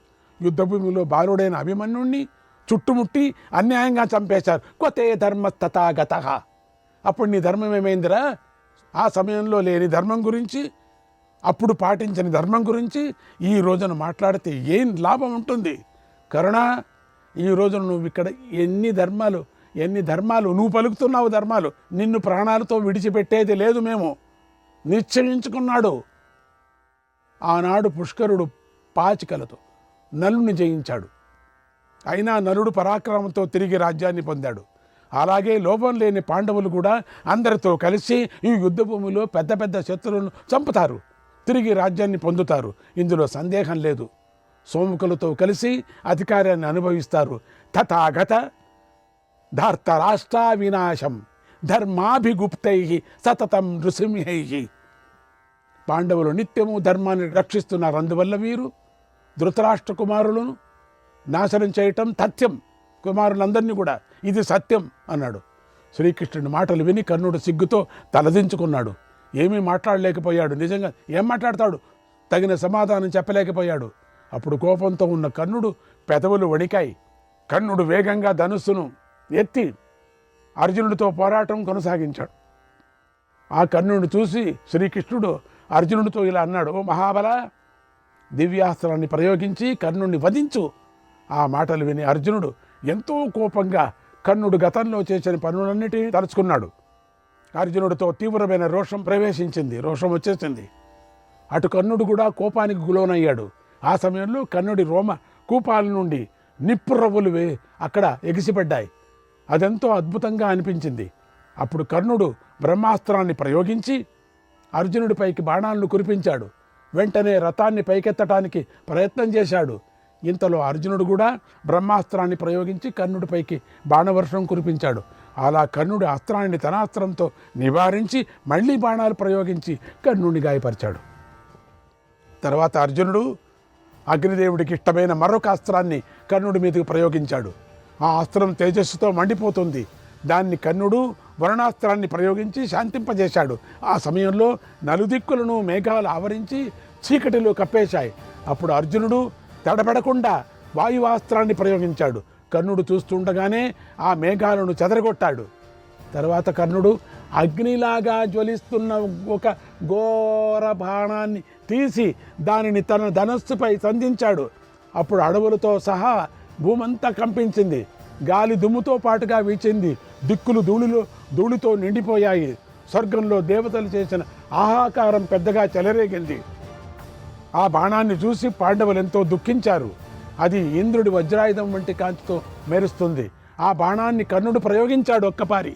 యుద్ధభూమిలో బాలుడైన అభిమన్యుణ్ణి చుట్టుముట్టి అన్యాయంగా చంపేశారు. కొత్త ధర్మస్తథాగత. అప్పుడు నీ ధర్మం ఏమైందిరా? ఆ సమయంలో లేని ధర్మం గురించి, అప్పుడు పాటించని ధర్మం గురించి ఈ రోజున మాట్లాడితే ఏం లాభం ఉంటుంది? కరుణ, ఈ రోజున నువ్వు ఇక్కడ ఎన్ని ధర్మాలు నువ్వు పలుకుతున్నావు. ధర్మాలు నిన్ను ప్రాణాలతో విడిచిపెట్టేది లేదు. మేము నిశ్చయించుకున్నాడు. ఆనాడు పుష్కరుడు పాచికలతో నలుని జయించాడు. అయినా నలుడు పరాక్రమంతో తిరిగి రాజ్యాన్ని పొందాడు. అలాగే లోపం లేని పాండవులు కూడా అందరితో కలిసి ఈ యుద్ధ భూమిలో పెద్ద పెద్ద శత్రువులను చంపుతారు, తిరిగి రాజ్యాన్ని పొందుతారు. ఇందులో సందేహం లేదు. సోముకులతో కలిసి అధికారాన్ని అనుభవిస్తారు. తథాగత ధార్తరాష్ట్ర వినాశం ధర్మాభిగుప్తై సతతం నృసింహై. పాండవులు నిత్యము ధర్మాన్ని రక్షిస్తున్నారు. అందువల్ల వీరు ధృతరాష్ట్ర కుమారులను నాశనం చేయటం తథ్యం. కుమారులందరినీ కూడా ఇది సత్యం అన్నాడు. శ్రీకృష్ణుడి మాటలు విని కర్ణుడు సిగ్గుతో తలదించుకున్నాడు. ఏమీ మాట్లాడలేకపోయాడు. నిజంగా ఏం మాట్లాడతాడు? తగిన సమాధానం చెప్పలేకపోయాడు. అప్పుడు కోపంతో ఉన్న కర్ణుడు పెదవులు వణికాయి. కర్ణుడు వేగంగా ధనుస్సును ఎత్తి అర్జునుడితో పోరాటం కొనసాగించాడు. ఆ కర్ణుడిని చూసి శ్రీకృష్ణుడు అర్జునుడితో ఇలా అన్నాడు, ఓ మహాబల, దివ్యాస్త్రాన్ని ప్రయోగించి కర్ణుడిని వధించు. ఆ మాటలు విని అర్జునుడు ఎంతో కోపంగా కర్ణుడు గతంలో చేసిన పనులన్నిటినీ తలుచుకున్నాడు. అర్జునుడితో తీవ్రమైన రోషం రోషం వచ్చేసింది. అటు కర్ణుడు కూడా కోపానికి గులోనయ్యాడు. ఆ సమయంలో కర్ణుడి రోమ కూపాల నుండి నిప్పురవ్వులు అక్కడ ఎగిసిపడ్డాయి. అదెంతో అద్భుతంగా అనిపించింది. అప్పుడు కర్ణుడు బ్రహ్మాస్త్రాన్ని ప్రయోగించి అర్జునుడిపైకి బాణాలను కురిపించాడు. వెంటనే రథాన్ని పైకెత్తడానికి ప్రయత్నం చేశాడు. ఇంతలో అర్జునుడు కూడా బ్రహ్మాస్త్రాన్ని ప్రయోగించి కర్ణుడిపైకి బాణవర్షం కురిపించాడు. అలా కర్ణుడి అస్త్రాన్ని తన అస్త్రంతో నివారించి మళ్ళీ బాణాలు ప్రయోగించి కర్ణుడిని గాయపరిచాడు. తర్వాత అర్జునుడు అగ్నిదేవుడికి ఇష్టమైన మరొక అస్త్రాన్ని కర్ణుడి మీదకి ప్రయోగించాడు. ఆ అస్త్రం తేజస్సుతో మండిపోతుంది. దాన్ని కర్ణుడు వరుణాస్త్రాన్ని ప్రయోగించి శాంతింపజేశాడు. ఆ సమయంలో నలుదిక్కులను మేఘాలు ఆవరించి చీకటిలో కప్పేశాయి. అప్పుడు అర్జునుడు తడబడకుండా వాయువాస్త్రాన్ని ప్రయోగించాడు. కర్ణుడు చూస్తుండగానే ఆ మేఘాలను చెదరగొట్టాడు. తర్వాత కర్ణుడు అగ్నిలాగా జ్వలిస్తున్న ఒక ఘోర బాణాన్ని తీసి దానిని తన ధనస్సుపై సంధించాడు. అప్పుడు అడవులతో సహా భూమంతా కంపించింది. గాలి దుమ్ముతో పాటుగా వీచింది. దిక్కులు ధూళితో నిండిపోయాయి. స్వర్గంలో దేవతలు చేసిన ఆహాకారం పెద్దగా చెలరేగింది. ఆ బాణాన్ని చూసి పాండవులు ఎంతో దుఃఖించారు. అది ఇంద్రుడి వజ్రాయుధం వంటి కాంతితో మెరుస్తుంది. ఆ బాణాన్ని కర్ణుడు ప్రయోగించాడు ఒక్కపారి.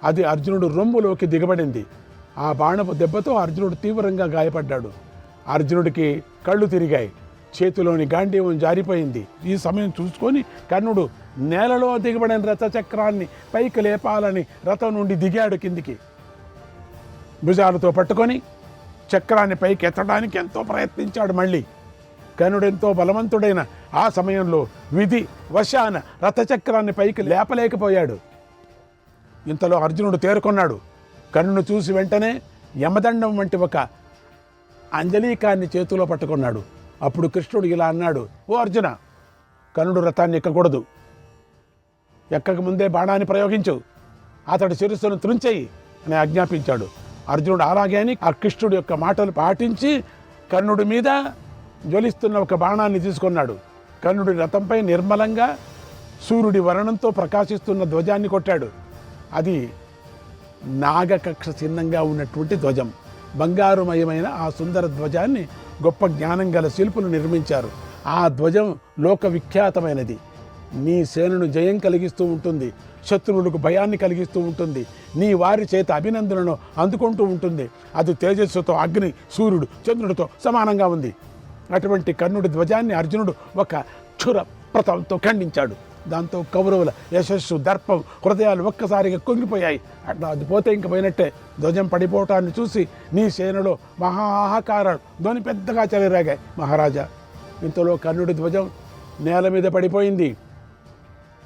అది అర్జునుడు రొమ్ములోకి దిగబడింది. ఆ బాణపు దెబ్బతో అర్జునుడు తీవ్రంగా గాయపడ్డాడు. అర్జునుడికి కళ్ళు తిరిగాయి, చేతిలోని గాంధీవం జారిపోయింది. ఈ సమయం చూసుకొని కర్ణుడు నేలలో దిగబడిన రథచక్రాన్ని పైకి లేపాలని రథం నుండి దిగాడు కిందికి. భుజాలతో పట్టుకొని చక్రాన్ని పైకి ఎత్తడానికి ఎంతో ప్రయత్నించాడు. మళ్ళీ కర్ణుడు ఎంతో బలవంతుడైన ఆ సమయంలో విధి వశాన రథచక్రాన్ని పైకి లేపలేకపోయాడు. ఇంతలో అర్జునుడు తేరుకొన్నాడు. కర్ణుడు చూసి వెంటనే యమదండం వంటి ఒక అంజలీకాన్ని చేతిలో పట్టుకున్నాడు. అప్పుడు కృష్ణుడు ఇలా అన్నాడు, ఓ అర్జున, కర్ణుడు రథాన్ని ఎక్కకూడదు, ఎక్కక ముందే బాణాన్ని ప్రయోగించు, అతడి శిరస్సును త్రుంచేయి అని ఆజ్ఞాపించాడు. అర్జునుడు అలాగే అని ఆ కృష్ణుడి యొక్క మాటలు పాటించి కర్ణుడి మీద జ్వలిస్తున్న ఒక బాణాన్ని తీసుకున్నాడు. కర్ణుడి రథంపై నిర్మలంగా సూర్యుడి వర్ణంతో ప్రకాశిస్తున్న ధ్వజాన్ని కొట్టాడు. అది నాగకక్ష చిహ్నంగా ఉన్నటువంటి ధ్వజం. బంగారుమయమైన ఆ సుందర ధ్వజాన్ని గొప్ప జ్ఞానం గల శిల్పులు నిర్మించారు. ఆ ధ్వజం లోక విఖ్యాతమైనది. నీ సేనను జయం కలిగిస్తూ ఉంటుంది, శత్రువులకు భయాన్ని కలిగిస్తూ ఉంటుంది, నీ వారి చేత అభినందనను అందుకుంటూ ఉంటుంది. అది తేజస్సుతో అగ్ని, సూర్యుడు, చంద్రుడితో సమానంగా ఉంది. అటువంటి కర్ణుడి ధ్వజాన్ని అర్జునుడు ఒక క్షుర ప్రతంతో ఖండించాడు. దాంతో కౌరవుల యశస్సు, దర్పం, హృదయాలు ఒక్కసారిగా కుంగిపోయాయి. అట్లా అది పోతే ఇంక పోయినట్టే. ధ్వజం పడిపోవటాన్ని చూసి నీ సేనలో మహాహాకారాలు ధ్వని పెద్దగా చెలరేగాయి. మహారాజా, ఇంతలో కర్ణుడి ధ్వజం నేల మీద పడిపోయింది.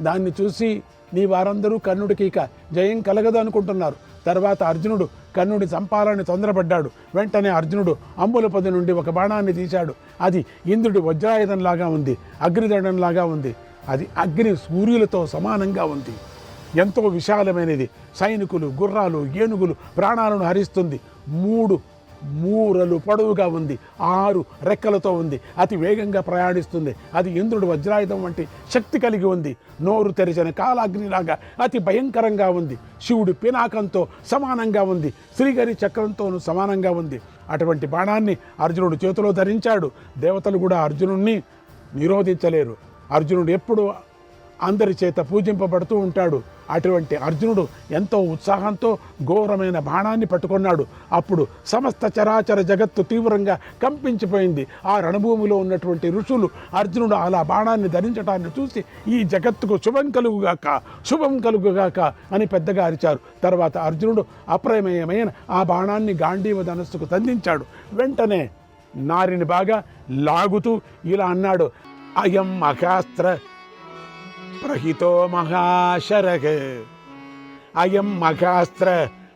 దాన్ని చూసి నీ వారందరూ కర్ణుడికి ఇక జయం కలగదు అనుకుంటున్నారు. తర్వాత అర్జునుడు కర్ణుడి చంపాలని తొందరపడ్డాడు. వెంటనే అర్జునుడు అంబుల పొది నుండి ఒక బాణాన్ని తీశాడు. అది ఇంద్రుడి వజ్రాయుధంలాగా ఉంది, అగ్నిదండంలాగా ఉంది. అది అగ్ని సూర్యులతో సమానంగా ఉంది. ఎంతో విశాలమైనది. సైనికులు, గుర్రాలు, ఏనుగులు ప్రాణాలను హరిస్తుంది. 3 మూరలు పొడవుగా ఉంది, 6 రెక్కలతో ఉంది. అతి వేగంగా ప్రయాణిస్తుంది. అది ఇంద్రుడు వజ్రాయుధం వంటి శక్తి కలిగి ఉంది. నోరు తెరిచిన కాలాగ్నిలాగా అతి భయంకరంగా ఉంది. శివుడి పినాకంతో సమానంగా ఉంది, శ్రీగరి చక్రంతోనూ సమానంగా ఉంది. అటువంటి బాణాన్ని అర్జునుడు చేతిలో ధరించాడు. దేవతలు కూడా అర్జునుడిని నిరోధించలేరు. అర్జునుడు ఎప్పుడు అందరి చేత పూజింపబడుతూ ఉంటాడు. అటువంటి అర్జునుడు ఎంతో ఉత్సాహంతో ఘోరమైన బాణాన్ని పట్టుకున్నాడు. అప్పుడు సమస్త చరాచర జగత్తు తీవ్రంగా కంపించిపోయింది. ఆ రణభూమిలో ఉన్నటువంటి ఋషులు అర్జునుడు అలా బాణాన్ని ధరించడాన్ని చూసి ఈ జగత్తుకు శుభం కలుగుగాక, శుభం కలుగుగాక అని పెద్దగా అరిచారు. తర్వాత అర్జునుడు అప్రమేయమైన ఆ బాణాన్ని గాంధీవ ధనస్సుకు తందించాడు. వెంటనే నారిని బాగా లాగుతూ ఇలా అన్నాడు, అయం మహాస్త్ర ప్రహితో మహాశరగ, అయం మహాస్త్ర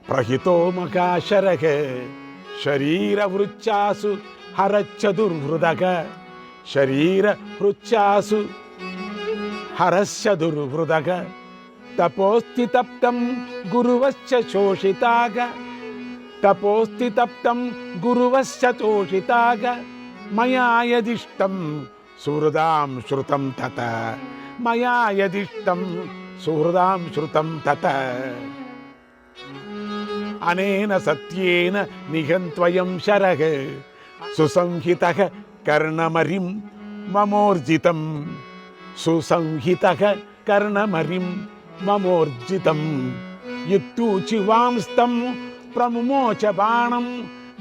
ప్రహితో మహాశరగ, శరీర వృచ్చాసు హరచ్చదుర్హృదగ, శరీర వృచ్చాసు హరస్యదుర్హృదగ, తపోస్తి తప్తం గురువశ్చ శోషితాగ, తపోస్తి తప్తం గురువశ్చ తోషితాగ, మయా యదిష్టం సుహృదాం శ్రుతం తత, మయా యదిష్టం సుహృదాం శ్రుతం తత, అనేన సత్యేన నిహంత్వయం శరః, సుసంహితః కర్ణమరిం మమోర్జితం, సుసంహితః కర్ణమరిం మమోర్జితం, యుక్తూచివాంస్తం ప్రముమోచ బాణం,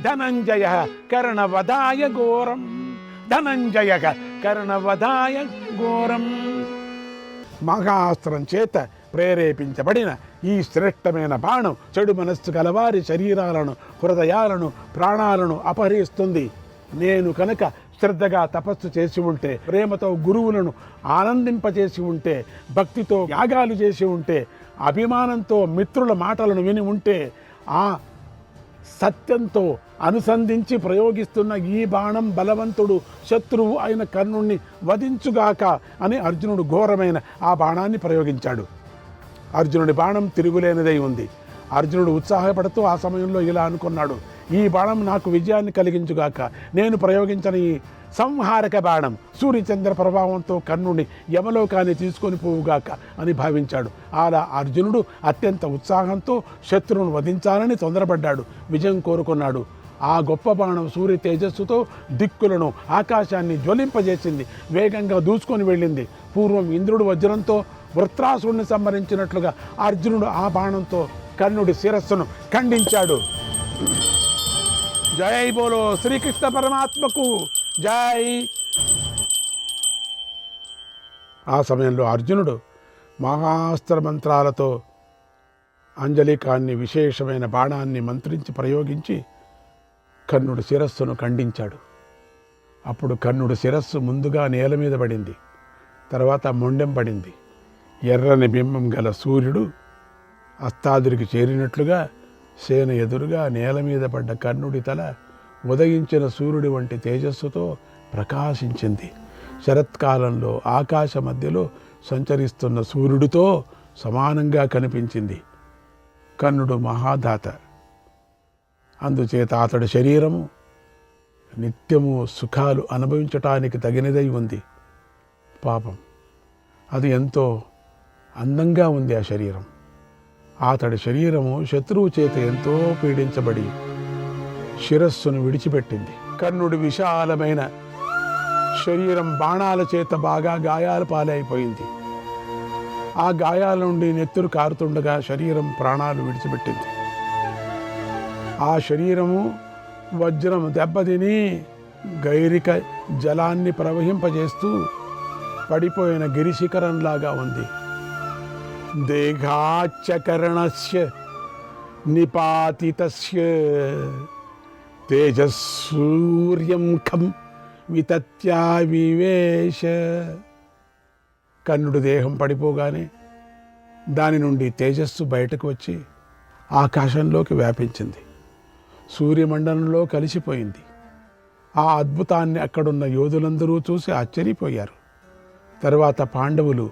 ధనంజయ కర్ణవదాయ ఘోరం, ధనంజయ కర్ణవదాయ ఘోరం. మహాస్త్రం చేత ప్రేరేపించబడిన ఈ శ్రేష్టమైన బాణం చెడు మనస్సు గలవారి శరీరాలను, హృదయాలను, ప్రాణాలను అపహరిస్తుంది. నేను కనుక శ్రద్ధగా తపస్సు చేసి ఉంటే, ప్రేమతో గురువులను ఆనందింపచేసి ఉంటే, భక్తితో యాగాలు చేసి ఉంటే, అభిమానంతో మిత్రుల మాటలను విని ఉంటే, ఆ సత్యంతో అనుసంధించి ప్రయోగిస్తున్న ఈ బాణం బలవంతుడు శత్రువు అయిన కర్ణుణ్ణి వధించుగాక అని అర్జునుడు ఘోరమైన ఆ బాణాన్ని ప్రయోగించాడు. అర్జునుడి బాణం తిరుగులేనిదై ఉంది. అర్జునుడు ఉత్సాహపడుతూ ఆ సమయంలో ఇలా అనుకున్నాడు, ఈ బాణం నాకు విజయాన్ని కలిగించుగాక. నేను ప్రయోగించిన ఈ సంహారక బాణం సూర్యచంద్ర ప్రభావంతో కర్ణుడిని యమలోకాన్ని తీసుకొని పోవుగాక అని భావించాడు. అలా అర్జునుడు అత్యంత ఉత్సాహంతో శత్రువును వధించాలని తొందరపడ్డాడు. విజయం కోరుకున్నాడు. ఆ గొప్ప బాణం సూర్య తేజస్సుతో దిక్కులను ఆకాశాన్ని జ్వలింపజేసింది. వేగంగా దూసుకొని వెళ్ళింది. పూర్వం ఇంద్రుడు వజ్రంతో వృత్రాసురుణ్ణి సంహరించినట్లుగా అర్జునుడు ఆ బాణంతో కర్ణుడి శిరస్సును ఖండించాడు. జై బోలో శ్రీకృష్ణ పరమాత్మకు జై. ఆ సమయంలో అర్జునుడు మహాస్త్ర మంత్రాలతో అంజలికాన్ని విశేషమైన బాణాన్ని మంత్రించి ప్రయోగించి కర్ణుడి శిరస్సును ఖండించాడు. అప్పుడు కర్ణుడి శిరస్సు ముందుగా నేల మీద పడింది, తర్వాత మొండెం పడింది. ఎర్రని బింబం గల సూర్యుడు అస్తాదురికి చేరినట్లుగా సేన ఎదురుగా నేల మీద పడ్డ కర్ణుడి తల ఉదయించిన సూర్యుడి వంటి తేజస్సుతో ప్రకాశించింది. శరత్కాలంలో ఆకాశ మధ్యలో సంచరిస్తున్న సూర్యుడితో సమానంగా కనిపించింది. కర్ణుడు మహాదాత, అందుచేత అతడి శరీరము నిత్యము సుఖాలు అనుభవించటానికి తగినదై ఉంది. పాపం, అది ఎంతో అందంగా ఉంది ఆ శరీరం. అతడి శరీరము శత్రువు చేత ఎంతో పీడించబడి శిరస్సును విడిచిపెట్టింది. కర్ణుడి విశాలమైన శరీరం బాణాల చేత బాగా గాయాల పాలైపోయింది. ఆ గాయాల నుండి నెత్తురు కారుతుండగా శరీరం ప్రాణాలు విడిచిపెట్టింది. ఆ శరీరము వజ్రం దెబ్బతిని గైరిక జలాన్ని ప్రవహింపజేస్తూ పడిపోయిన గిరిశిఖరంలాగా ఉంది. దేహాచకరణస్య నిపాతితస్య తేజస్సూర్యం ఖం వితత్యా వివేశ. కర్ణుడి దేహం పడిపోగానే దాని నుండి తేజస్సు బయటకు వచ్చి ఆకాశంలోకి వ్యాపించింది. సూర్యమండలంలో కలిసిపోయింది. ఆ అద్భుతాన్ని అక్కడున్న యోధులందరూ చూసి ఆశ్చర్యపోయారు. తర్వాత పాండవులు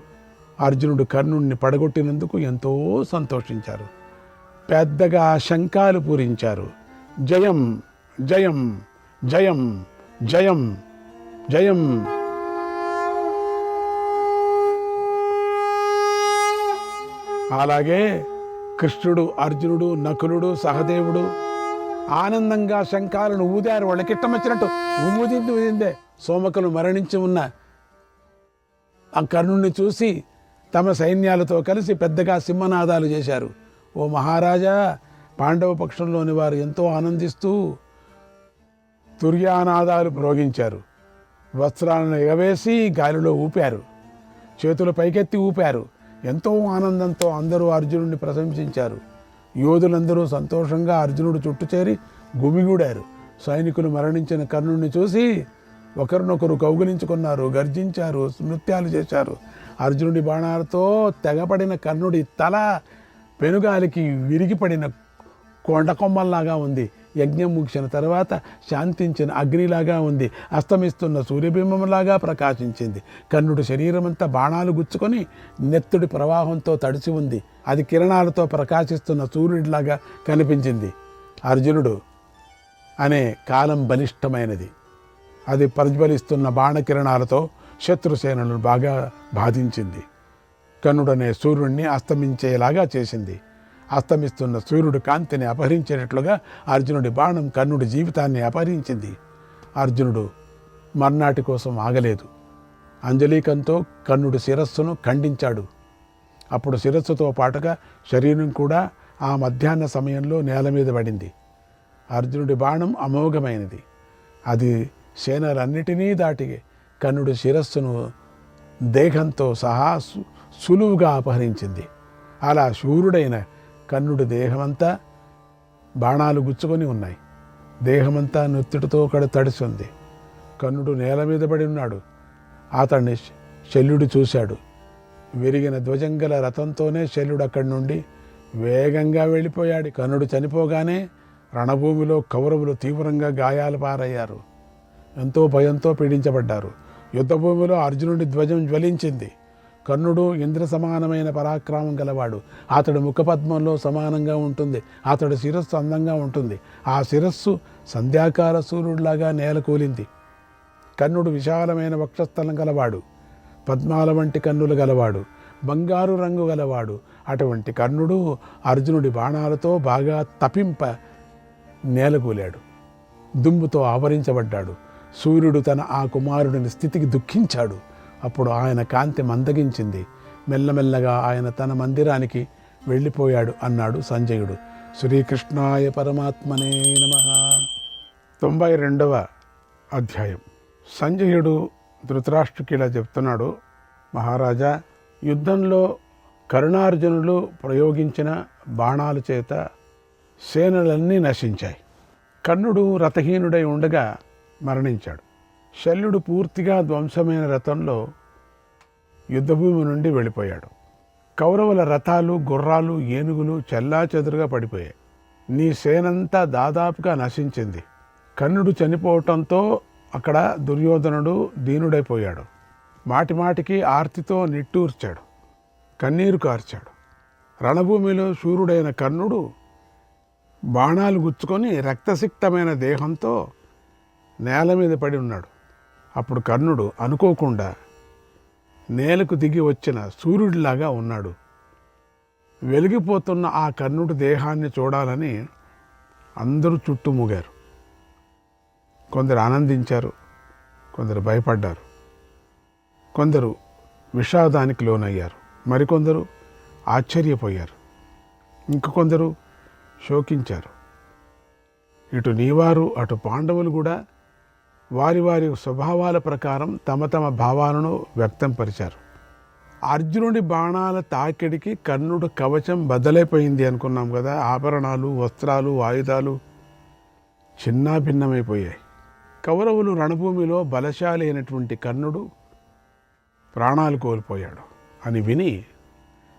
అర్జునుడు కర్ణుడిని పడగొట్టినందుకు ఎంతో సంతోషించారు. పెద్దగా శంఖాలు పూరించారు. జయం జయం జయం జయం జయం. అలాగే కృష్ణుడు, అర్జునుడు, నకులుడు, సహదేవుడు ఆనందంగా శంఖాలను ఊదారు. వాళ్ళకిట్టమచ్చినట్టు ఊదిందే. సోమకులు మరణించి ఉన్న ఆ కర్ణుడిని చూసి తమ సైన్యాలతో కలిసి పెద్దగా సింహనాదాలు చేశారు. ఓ మహారాజా, పాండవ పక్షంలోని వారు ఎంతో ఆనందిస్తూ తుర్యానాదాలు మ్రోగించారు. వస్త్రాలను ఎగవేసి గాలిలో ఊపారు, చేతులు పైకెత్తి ఊపారు. ఎంతో ఆనందంతో అందరూ అర్జునుడిని ప్రశంసించారు. యోధులందరూ సంతోషంగా అర్జునుడు చుట్టూ చేరి గుమిగూడారు. సైనికులు మరణించిన కర్ణుడిని చూసి ఒకరినొకరు కౌగిలించుకున్నారు, గర్జించారు, నృత్యాలు చేశారు. అర్జునుడి బాణాలతో తెగపడిన కర్ణుడి తల పెనుగాలికి విరిగిపడిన కొండకొమ్మల్లాగా ఉంది. యజ్ఞం ముగిసిన తర్వాత శాంతించిన అగ్నిలాగా ఉంది. అస్తమిస్తున్న సూర్యబింబంలాగా ప్రకాశించింది. కర్ణుడి శరీరమంతా బాణాలు గుచ్చుకొని నెత్తుడి ప్రవాహంతో తడిసి ఉంది. అది కిరణాలతో ప్రకాశిస్తున్న సూర్యుడిలాగా కనిపించింది. అర్జునుడు అనే కాలం బలిష్టమైనది. అది ప్రజ్వలిస్తున్న బాణకిరణాలతో శత్రుసేనలను బాగా బాధించింది. కర్ణుడనే సూర్యుడిని అస్తమించేలాగా చేసింది. అస్తమిస్తున్న సూర్యుడు కాంతిని అపహరించేటట్లుగా అర్జునుడి బాణం కర్ణుడి జీవితాన్ని అపహరించింది. అర్జునుడు మర్నాటి కోసం ఆగలేదు. అంజలీకంతో కర్ణుడి శిరస్సును ఖండించాడు. అప్పుడు శిరస్సుతో పాటుగా శరీరం కూడా ఆ మధ్యాహ్న సమయంలో నేల మీద పడింది. అర్జునుడి బాణం అమోఘమైనది. అది సేనలన్నిటినీ దాటి కర్ణుడి శిరస్సును దేహంతో సహా సులువుగా అపహరించింది. అలా శూరుడైన కర్ణుడి దేహమంతా బాణాలు గుచ్చుకొని ఉన్నాయి. దేహమంతా నుత్తుడితో తడిసి ఉంది. కర్ణుడు నేల మీద పడి ఉన్నాడు. అతన్ని శల్యుడు చూశాడు. విరిగిన ధ్వజంగల రథంతోనే శల్యుడు అక్కడి నుండి వేగంగా వెళ్ళిపోయాడు. కర్ణుడు చనిపోగానే రణభూమిలో కౌరవులు తీవ్రంగా గాయాలు పారయ్యారు. ఎంతో భయంతో పీడించబడ్డారు. యుద్ధభూమిలో అర్జునుడి ధ్వజం జ్వలించింది. కర్ణుడు ఇంద్ర సమానమైన పరాక్రమం గలవాడు. అతడు ముఖపద్మంలో సమానంగా ఉంటుంది. అతడి శిరస్సు అందంగా ఉంటుంది. ఆ శిరస్సు సంధ్యాకాల సూర్యుడిలాగా నేలకూలింది. కర్ణుడు విశాలమైన వక్షస్థలం గలవాడు. పద్మాల వంటి కన్నులు గలవాడు. బంగారు రంగు గలవాడు. అటువంటి కర్ణుడు అర్జునుడి బాణాలతో బాగా తపింప నేలకూలాడు. దుమ్ముతో ఆవరించబడ్డాడు. సూర్యుడు తన ఆ కుమారుడిని స్థితికి దుఃఖించాడు. అప్పుడు ఆయన కాంతి మందగించింది. మెల్లమెల్లగా ఆయన తన మందిరానికి వెళ్ళిపోయాడు అన్నాడు సంజయుడు. శ్రీకృష్ణాయ పరమాత్మనే నమః. 92వ అధ్యాయం. సంజయుడు ధృతరాష్ట్రుకి ఇలా చెప్తున్నాడు, మహారాజా, యుద్ధంలో కరుణార్జునులు ప్రయోగించిన బాణాల చేత సేనలన్నీ నశించాయి. కర్ణుడు రథహీనుడై ఉండగా మరణించాడు. శల్యుడు పూర్తిగా ధ్వంసమైన రథంలో యుద్ధభూమి నుండి వెళ్ళిపోయాడు. కౌరవుల రథాలు, గుర్రాలు, ఏనుగులు చెల్లాచెదురుగా పడిపోయాయి. నీ సేనంతా దాదాపుగా నశించింది. కర్ణుడు చనిపోవటంతో అక్కడ దుర్యోధనుడు దీనుడైపోయాడు. మాటిమాటికి ఆర్తితో నిట్టూర్చాడు, కన్నీరు కార్చాడు. రణభూమిలో శూరుడైన కర్ణుడు బాణాలు గుచ్చుకొని రక్తసిక్తమైన దేహంతో నేల మీద పడి ఉన్నాడు. అప్పుడు కర్ణుడు అనుకోకుండా నేలకు దిగి వచ్చిన సూర్యుడిలాగా ఉన్నాడు. వెలిగిపోతున్న ఆ కర్ణుడి దేహాన్ని చూడాలని అందరూ చుట్టుముగారు. కొందరు ఆనందించారు, కొందరు భయపడ్డారు, కొందరు విషాదానికి లోనయ్యారు, మరికొందరు ఆశ్చర్యపోయారు, ఇంకొందరు శోకించారు. ఇటు నీవారు అటు పాండవులు కూడా వారి వారి స్వభావాల ప్రకారం తమ తమ భావాలను వ్యక్తం పరిచారు. అర్జునుడి బాణాల తాకిడికి కర్ణుడు కవచం బద్దలైపోయింది అనుకున్నాం కదా. ఆభరణాలు, వస్త్రాలు, ఆయుధాలు చిన్నాభిన్నమైపోయాయి. కౌరవులు రణభూమిలో బలశాలి అయినటువంటి కర్ణుడు ప్రాణాలు కోల్పోయాడు అని విని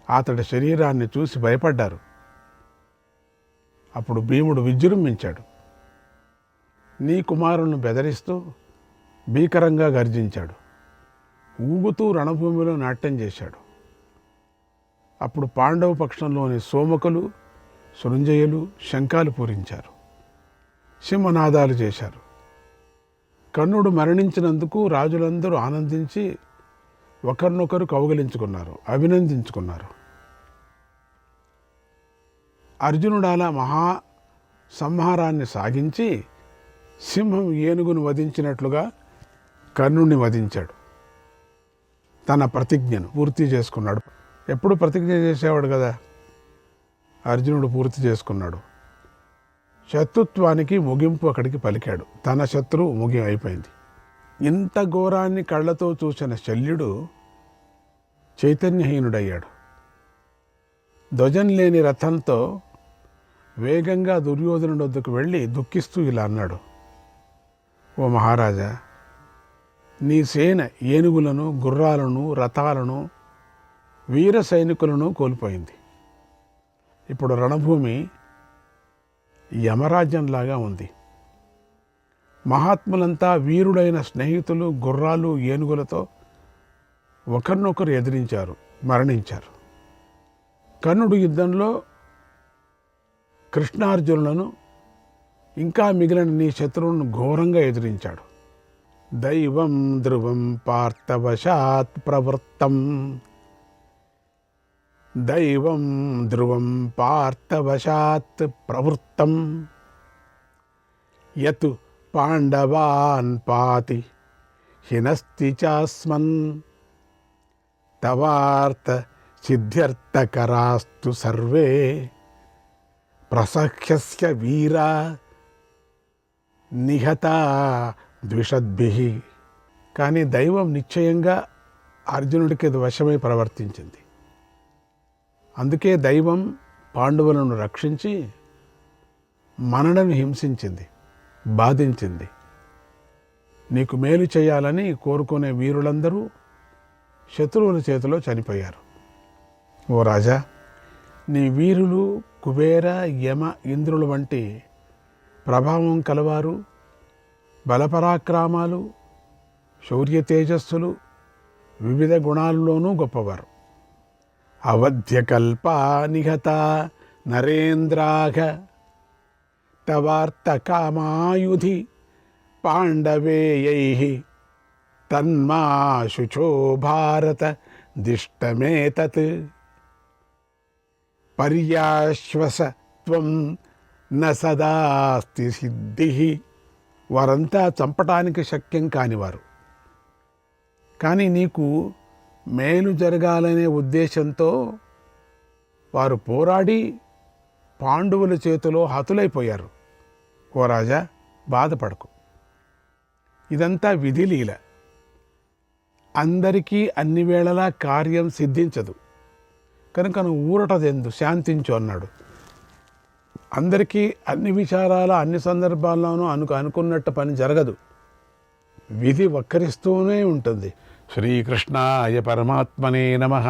అతడి శరీరాన్ని చూసి భయపడ్డారు. అప్పుడు భీముడు విజృంభించాడు. నీ కుమారులను బెదిరిస్తూ భీకరంగా గర్జించాడు. ఊగుతూ రణభూమిలో నాట్యం చేశాడు. అప్పుడు పాండవ పక్షంలోని సోమకులు, సృంజయులు శంఖాలు పూరించారు, సింహనాదాలు చేశారు. కర్ణుడు మరణించినందుకు రాజులందరూ ఆనందించి ఒకరినొకరు కౌగిలించుకున్నారు, అభినందించుకున్నారు. అర్జునుడు అలా మహా సంహారాన్ని సాగించి సింహం ఏనుగును వధించినట్లుగా కర్ణుడిని వధించాడు. తన ప్రతిజ్ఞను పూర్తి చేసుకున్నాడు. ఎప్పుడు ప్రతిజ్ఞ చేసేవాడు కదా, అర్జునుడు పూర్తి చేసుకున్నాడు. శత్రుత్వానికి ముగింపు అక్కడికి పలికాడు. తన శత్రువు అయిపోయింది. ఇంత ఘోరాన్ని కళ్ళతో చూసిన శల్యుడు చైతన్యహీనుడయ్యాడు. ధ్వజం లేని రథంతో వేగంగా దుర్యోధనుడి వద్దకు వెళ్ళి దుఃఖిస్తూ ఇలా అన్నాడు, ఓ మహారాజా, నీ సేన ఏనుగులను, గుర్రాలను, రథాలను, వీర సైనికులను కోల్పోయింది. ఇప్పుడు రణభూమి యమరాజ్యంలాగా ఉంది. మహాత్ములంతా వీరుడైన స్నేహితులు, గుర్రాలు, ఏనుగులతో ఒకరినొకరు ఎదిరించారు, మరణించారు. కర్ణుడు యుద్ధంలో కృష్ణార్జునులను ఇంకా మిగిలిన నీ శత్రువులను ఘోరంగా ఎదిరించాడు. దైవం ధ్రువం పార్థవశాత్ ప్రవృత్తం, దైవం ధ్రువం పార్థవశాత్ ప్రవృత్తం, యత్ పాండవాన్ పాతి హినస్తి చాస్మన్, తవార్త సిద్ధ్యర్థకరాస్తు సర్వే, ప్రసఖ్యస్య వీరా నిహతా ద్విషద్భిః. కానీ దైవం నిశ్చయంగా అర్జునుడికి అది వశమై ప్రవర్తించింది. అందుకే దైవం పాండవులను రక్షించి మనలను హింసించింది, బాధించింది. నీకు మేలు చేయాలని కోరుకునే వీరులందరూ శత్రువుల చేతిలో చనిపోయారు. ఓ రాజా, నీ వీరులు కుబేర, యమ, ఇంద్రుల వంటి ప్రభావం కలవారు, బలపరాక్రమాలు, శౌర్య తేజస్సులు, వివిధ గుణాల్లోనూ గొప్పవారు. అవధ్యకల్పా నిహత నరేంద్రాఘ, తవార్త కామాయుధి పాండవేయైః, తన్మా శుచో భారత దిష్టమేతత్, పర్యాశ్వస త్వం న సదాస్తి సిద్ధిః, వారంతా చంపటానికి శక్యం కానివారు. కానీ నీకు మేలు జరగాలనే ఉద్దేశంతో వారు పోరాడి పాండవుల చేతిలో హతులైపోయారు. ఓ రాజా, బాధపడకు. ఇదంతా విధిలీల. అందరికీ అన్ని వేళలా కార్యం సిద్ధించదు కనుక నువ్వు ఊరటదెందు, శాంతించు అన్నాడు. అందరికీ అన్ని విచారాల అన్ని సందర్భాల్లోనూ అనుకున్నట్టు పని జరగదు. విధి వక్రిస్తూనే ఉంటుంది. శ్రీకృష్ణాయ పరమాత్మనే నమః.